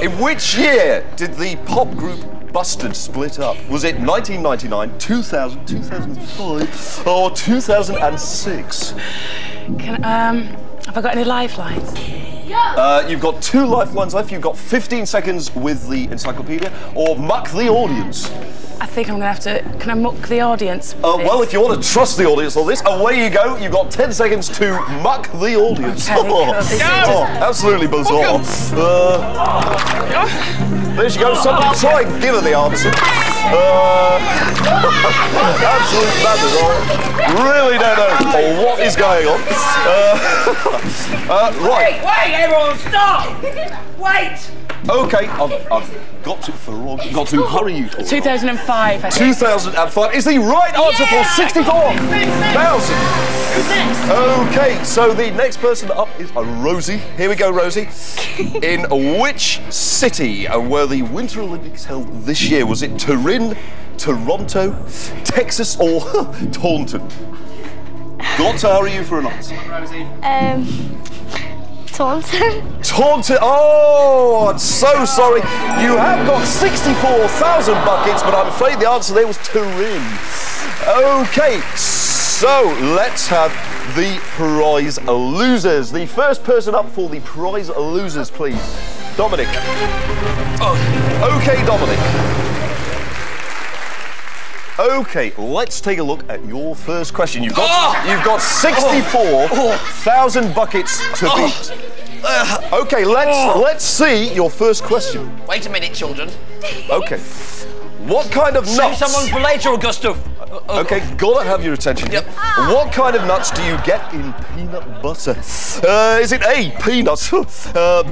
In which year did the pop group Busted split up? Was it 1999, 2000, 2005, or 2006? Have I got any lifelines? You've got 2 lifelines left. You've got 15 seconds with the encyclopedia, or muck the audience. I think I'm going to have to... Can I muck the audience? Well, if you want to trust the audience on this, away you go. You've got 10 seconds to muck the audience. Okay, absolutely bizarre. There she goes. Somebody try and give her the answer. Absolute madness. Really don't know what is going on. Right. Wait, everyone, stop! Wait! Okay, I've got to hurry you for 2005, I think. 2005 is the right answer for 64,000. Okay, so the next person up is Rosie. Here we go, Rosie. In which city were the Winter Olympics held this year? Was it Turin, Toronto, Texas, or Taunton? Got to hurry you for an answer. Rosie. Taunton. Taunton. Oh, I'm so sorry. You have got 64,000 buckets, but I'm afraid the answer there was Turin. Okay, so let's have the prize losers. The first person up for the prize losers, please. Dominic. Okay, Dominic. Okay, let's take a look at your first question. You've got 64,000 buckets to beat. Okay, let's see your first question. Wait a minute, children. Okay. What kind of nuts? Save someone for later, Augusto. Okay, gotta have your attention. Yep. What kind of nuts do you get in peanut butter? Is it A, peanuts,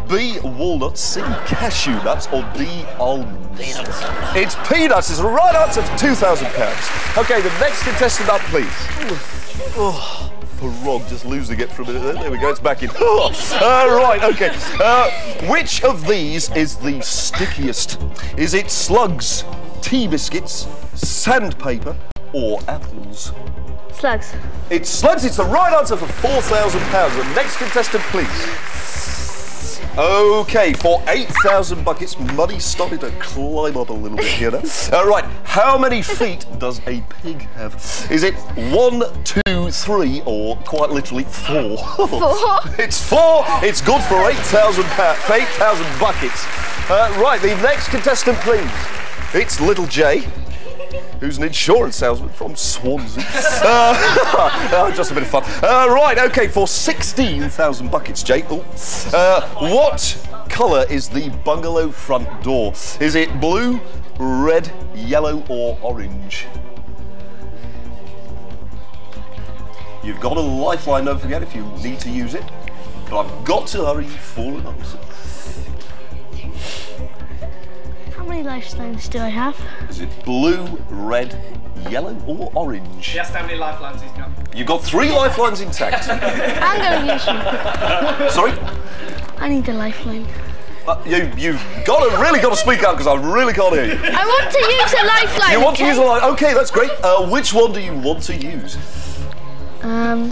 B, walnuts, C, cashew nuts, or D, almonds? Peanuts. It's peanuts. It's the right answer for £2,000. Okay, the next contestant up, please. frog, just losing it for a minute. There we go, it's back in. Right, okay. Which of these is the stickiest? Is it slugs, tea biscuits, sandpaper, or apples? Slugs. It's slugs. It's the right answer for £4,000. The next contestant, please. Okay, for 8,000 buckets, money's starting to climb up a little bit here now. Right, how many feet does a pig have? Is it 1, 2, 3, or quite literally 4? 4. It's 4. It's good for 8,000 buckets. Right, the next contestant, please. It's Little J, who's an insurance salesman from Swansea. Just a bit of fun. Right, okay, for 16,000 buckets, Jake. What colour is the bungalow front door? Is it blue, red, yellow, or orange? You've got a lifeline, don't forget, if you need to use it. But I've got to hurry for an answer. How many lifelines do I have? Is it blue, red, yellow, or orange? Yes, how many lifelines he's got? You've got 3 lifelines intact. I'm going to use you. Sorry? I need a lifeline. You've really got to speak up because I really can't hear you. I want to use a lifeline. You want to use a lifeline? Okay, that's great. Which one do you want to use?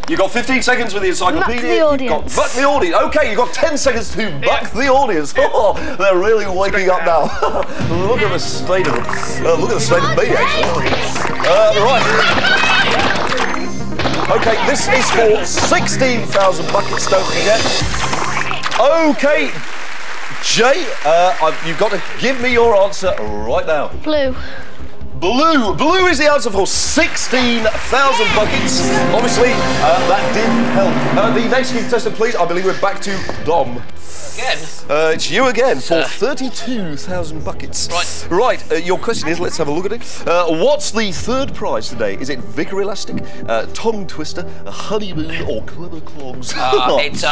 You've got 15 seconds with the encyclopedia. Buck the audience. Buck the audience. Okay, you've got 10 seconds to buck the audience. Oh, they're really waking up now. Look at the state of them. Look at the state of me, actually. Right. Okay, this is for 16,000 buckets, don't forget. Okay, Jay, you've got to give me your answer right now. Blue. Blue. Blue is the answer for 16,000 buckets. Obviously, that didn't help. The next contestant, please. I believe we're back to Dom. Again? It's you again for 32,000 buckets. Right. Right, your question is, let's have a look at it. What's the third prize today? Is it Vicar Elastic, Tongue Twister, a Honeymoon, or Clever Clogs? It's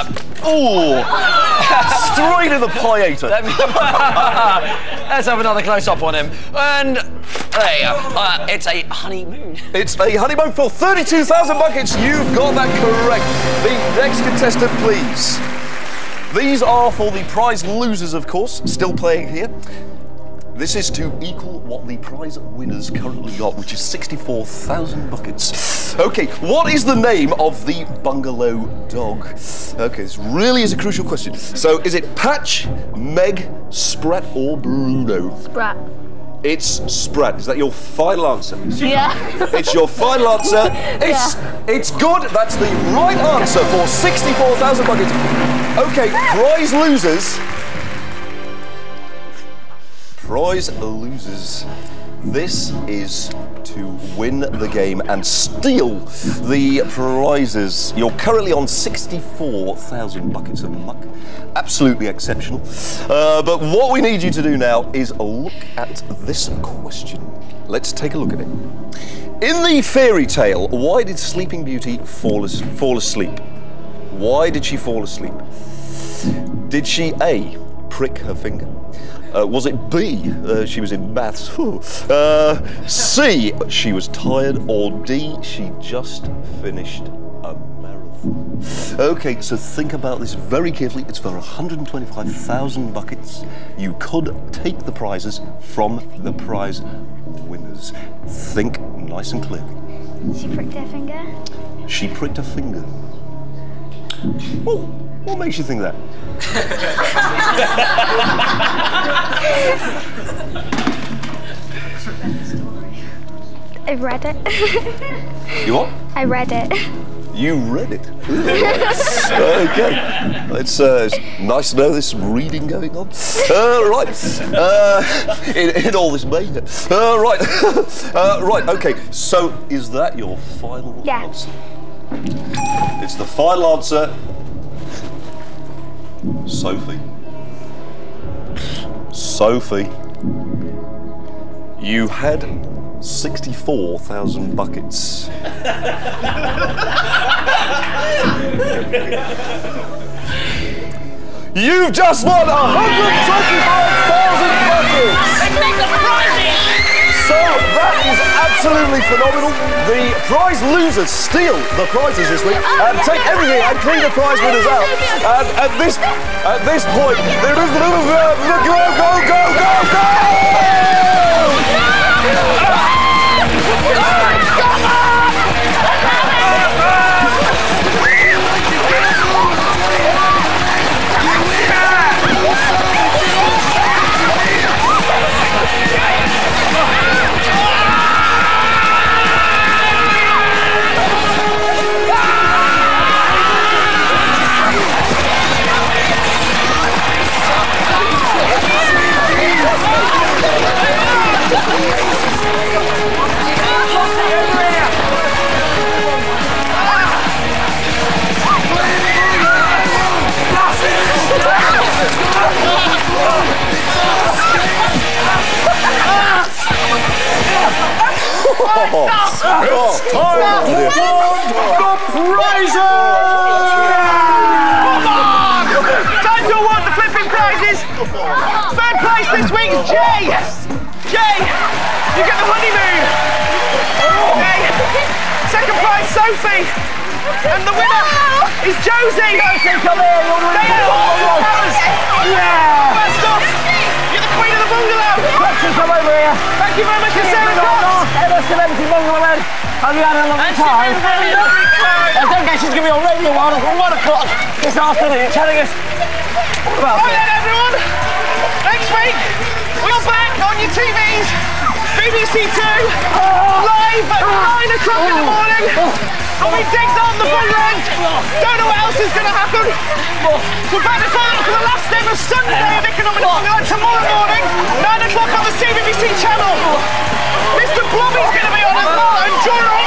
Oh! Straight in the pieator. Let's have another close-up on him. And there you go. It's a honeymoon. It's a honeymoon for 32,000 buckets. You've got that correct. The next contestant, please. These are for the prize losers, of course, still playing here. This is to equal what the prize winners currently got, which is 64,000 buckets. Okay, what is the name of the bungalow dog? Okay, this really is a crucial question. So, is it Patch, Meg, Sprat, or Bruno? Sprat. It's Sprat. Is that your final answer? Yeah. It's your final answer. It's good. That's the right answer for 64,000 buckets. Okay, prize losers. Prize losers. This is to win the game and steal the prizes. You're currently on 64,000 buckets of muck. Absolutely exceptional. But what we need you to do now is look at this question. Let's take a look at it. In the fairy tale, why did Sleeping Beauty fall asleep? Why did she fall asleep? Did she A, prick her finger? Was it B, she was in maths? C, she was tired? Or D, she just finished a marathon? Okay, so think about this very carefully. It's for 125,000 buckets. You could take the prizes from the prize winners. Think nice and clearly. She pricked her finger. She pricked her finger. Oh, what makes you think that? I read it. You what? I read it. You read it? Okay. It's nice to know there's some reading going on. Right. In all this mayhem. Right. Right, okay. So, is that your final answer? It's the final answer. Sophie. Sophie. You had 64,000 buckets. You've just won 125,000 buckets! So that is absolutely phenomenal. The prize losers steal the prizes this week and take everything and clean the prize winners out. And at this point, there is the go! Time to award the flipping prizes. Third place this week is Jay. Jay, you get the honeymoon. Okay. Second prize, Sophie. And the winner is Josie. Josie, come here. Yeah. First off, you're the queen of the bungalow. Come over here. Thank you very much for Sarah Cox. MS-70 bungalow. Have you had a lovely time? I don't guess she's going to be on Radio 1 at 1 o'clock this afternoon telling us all about it. Right then, everyone. Next week, we're back on your TVs. BBC 2, live at 9 o'clock in the morning. And we digged on the bungalow. Don't know what else is going to happen. We're back for the last ever Sunday of Economic Bungalow tomorrow morning, 9 o'clock on the CBBC channel. Mr. Blobby's going to be on as well, and Jory.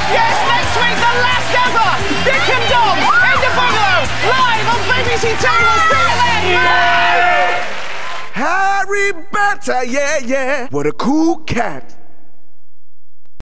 Yes, next week, the last ever Dick and Dom in the Bungalow, live on BBC 2. We'll see you then. Harry Butter, yeah. What a cool cat.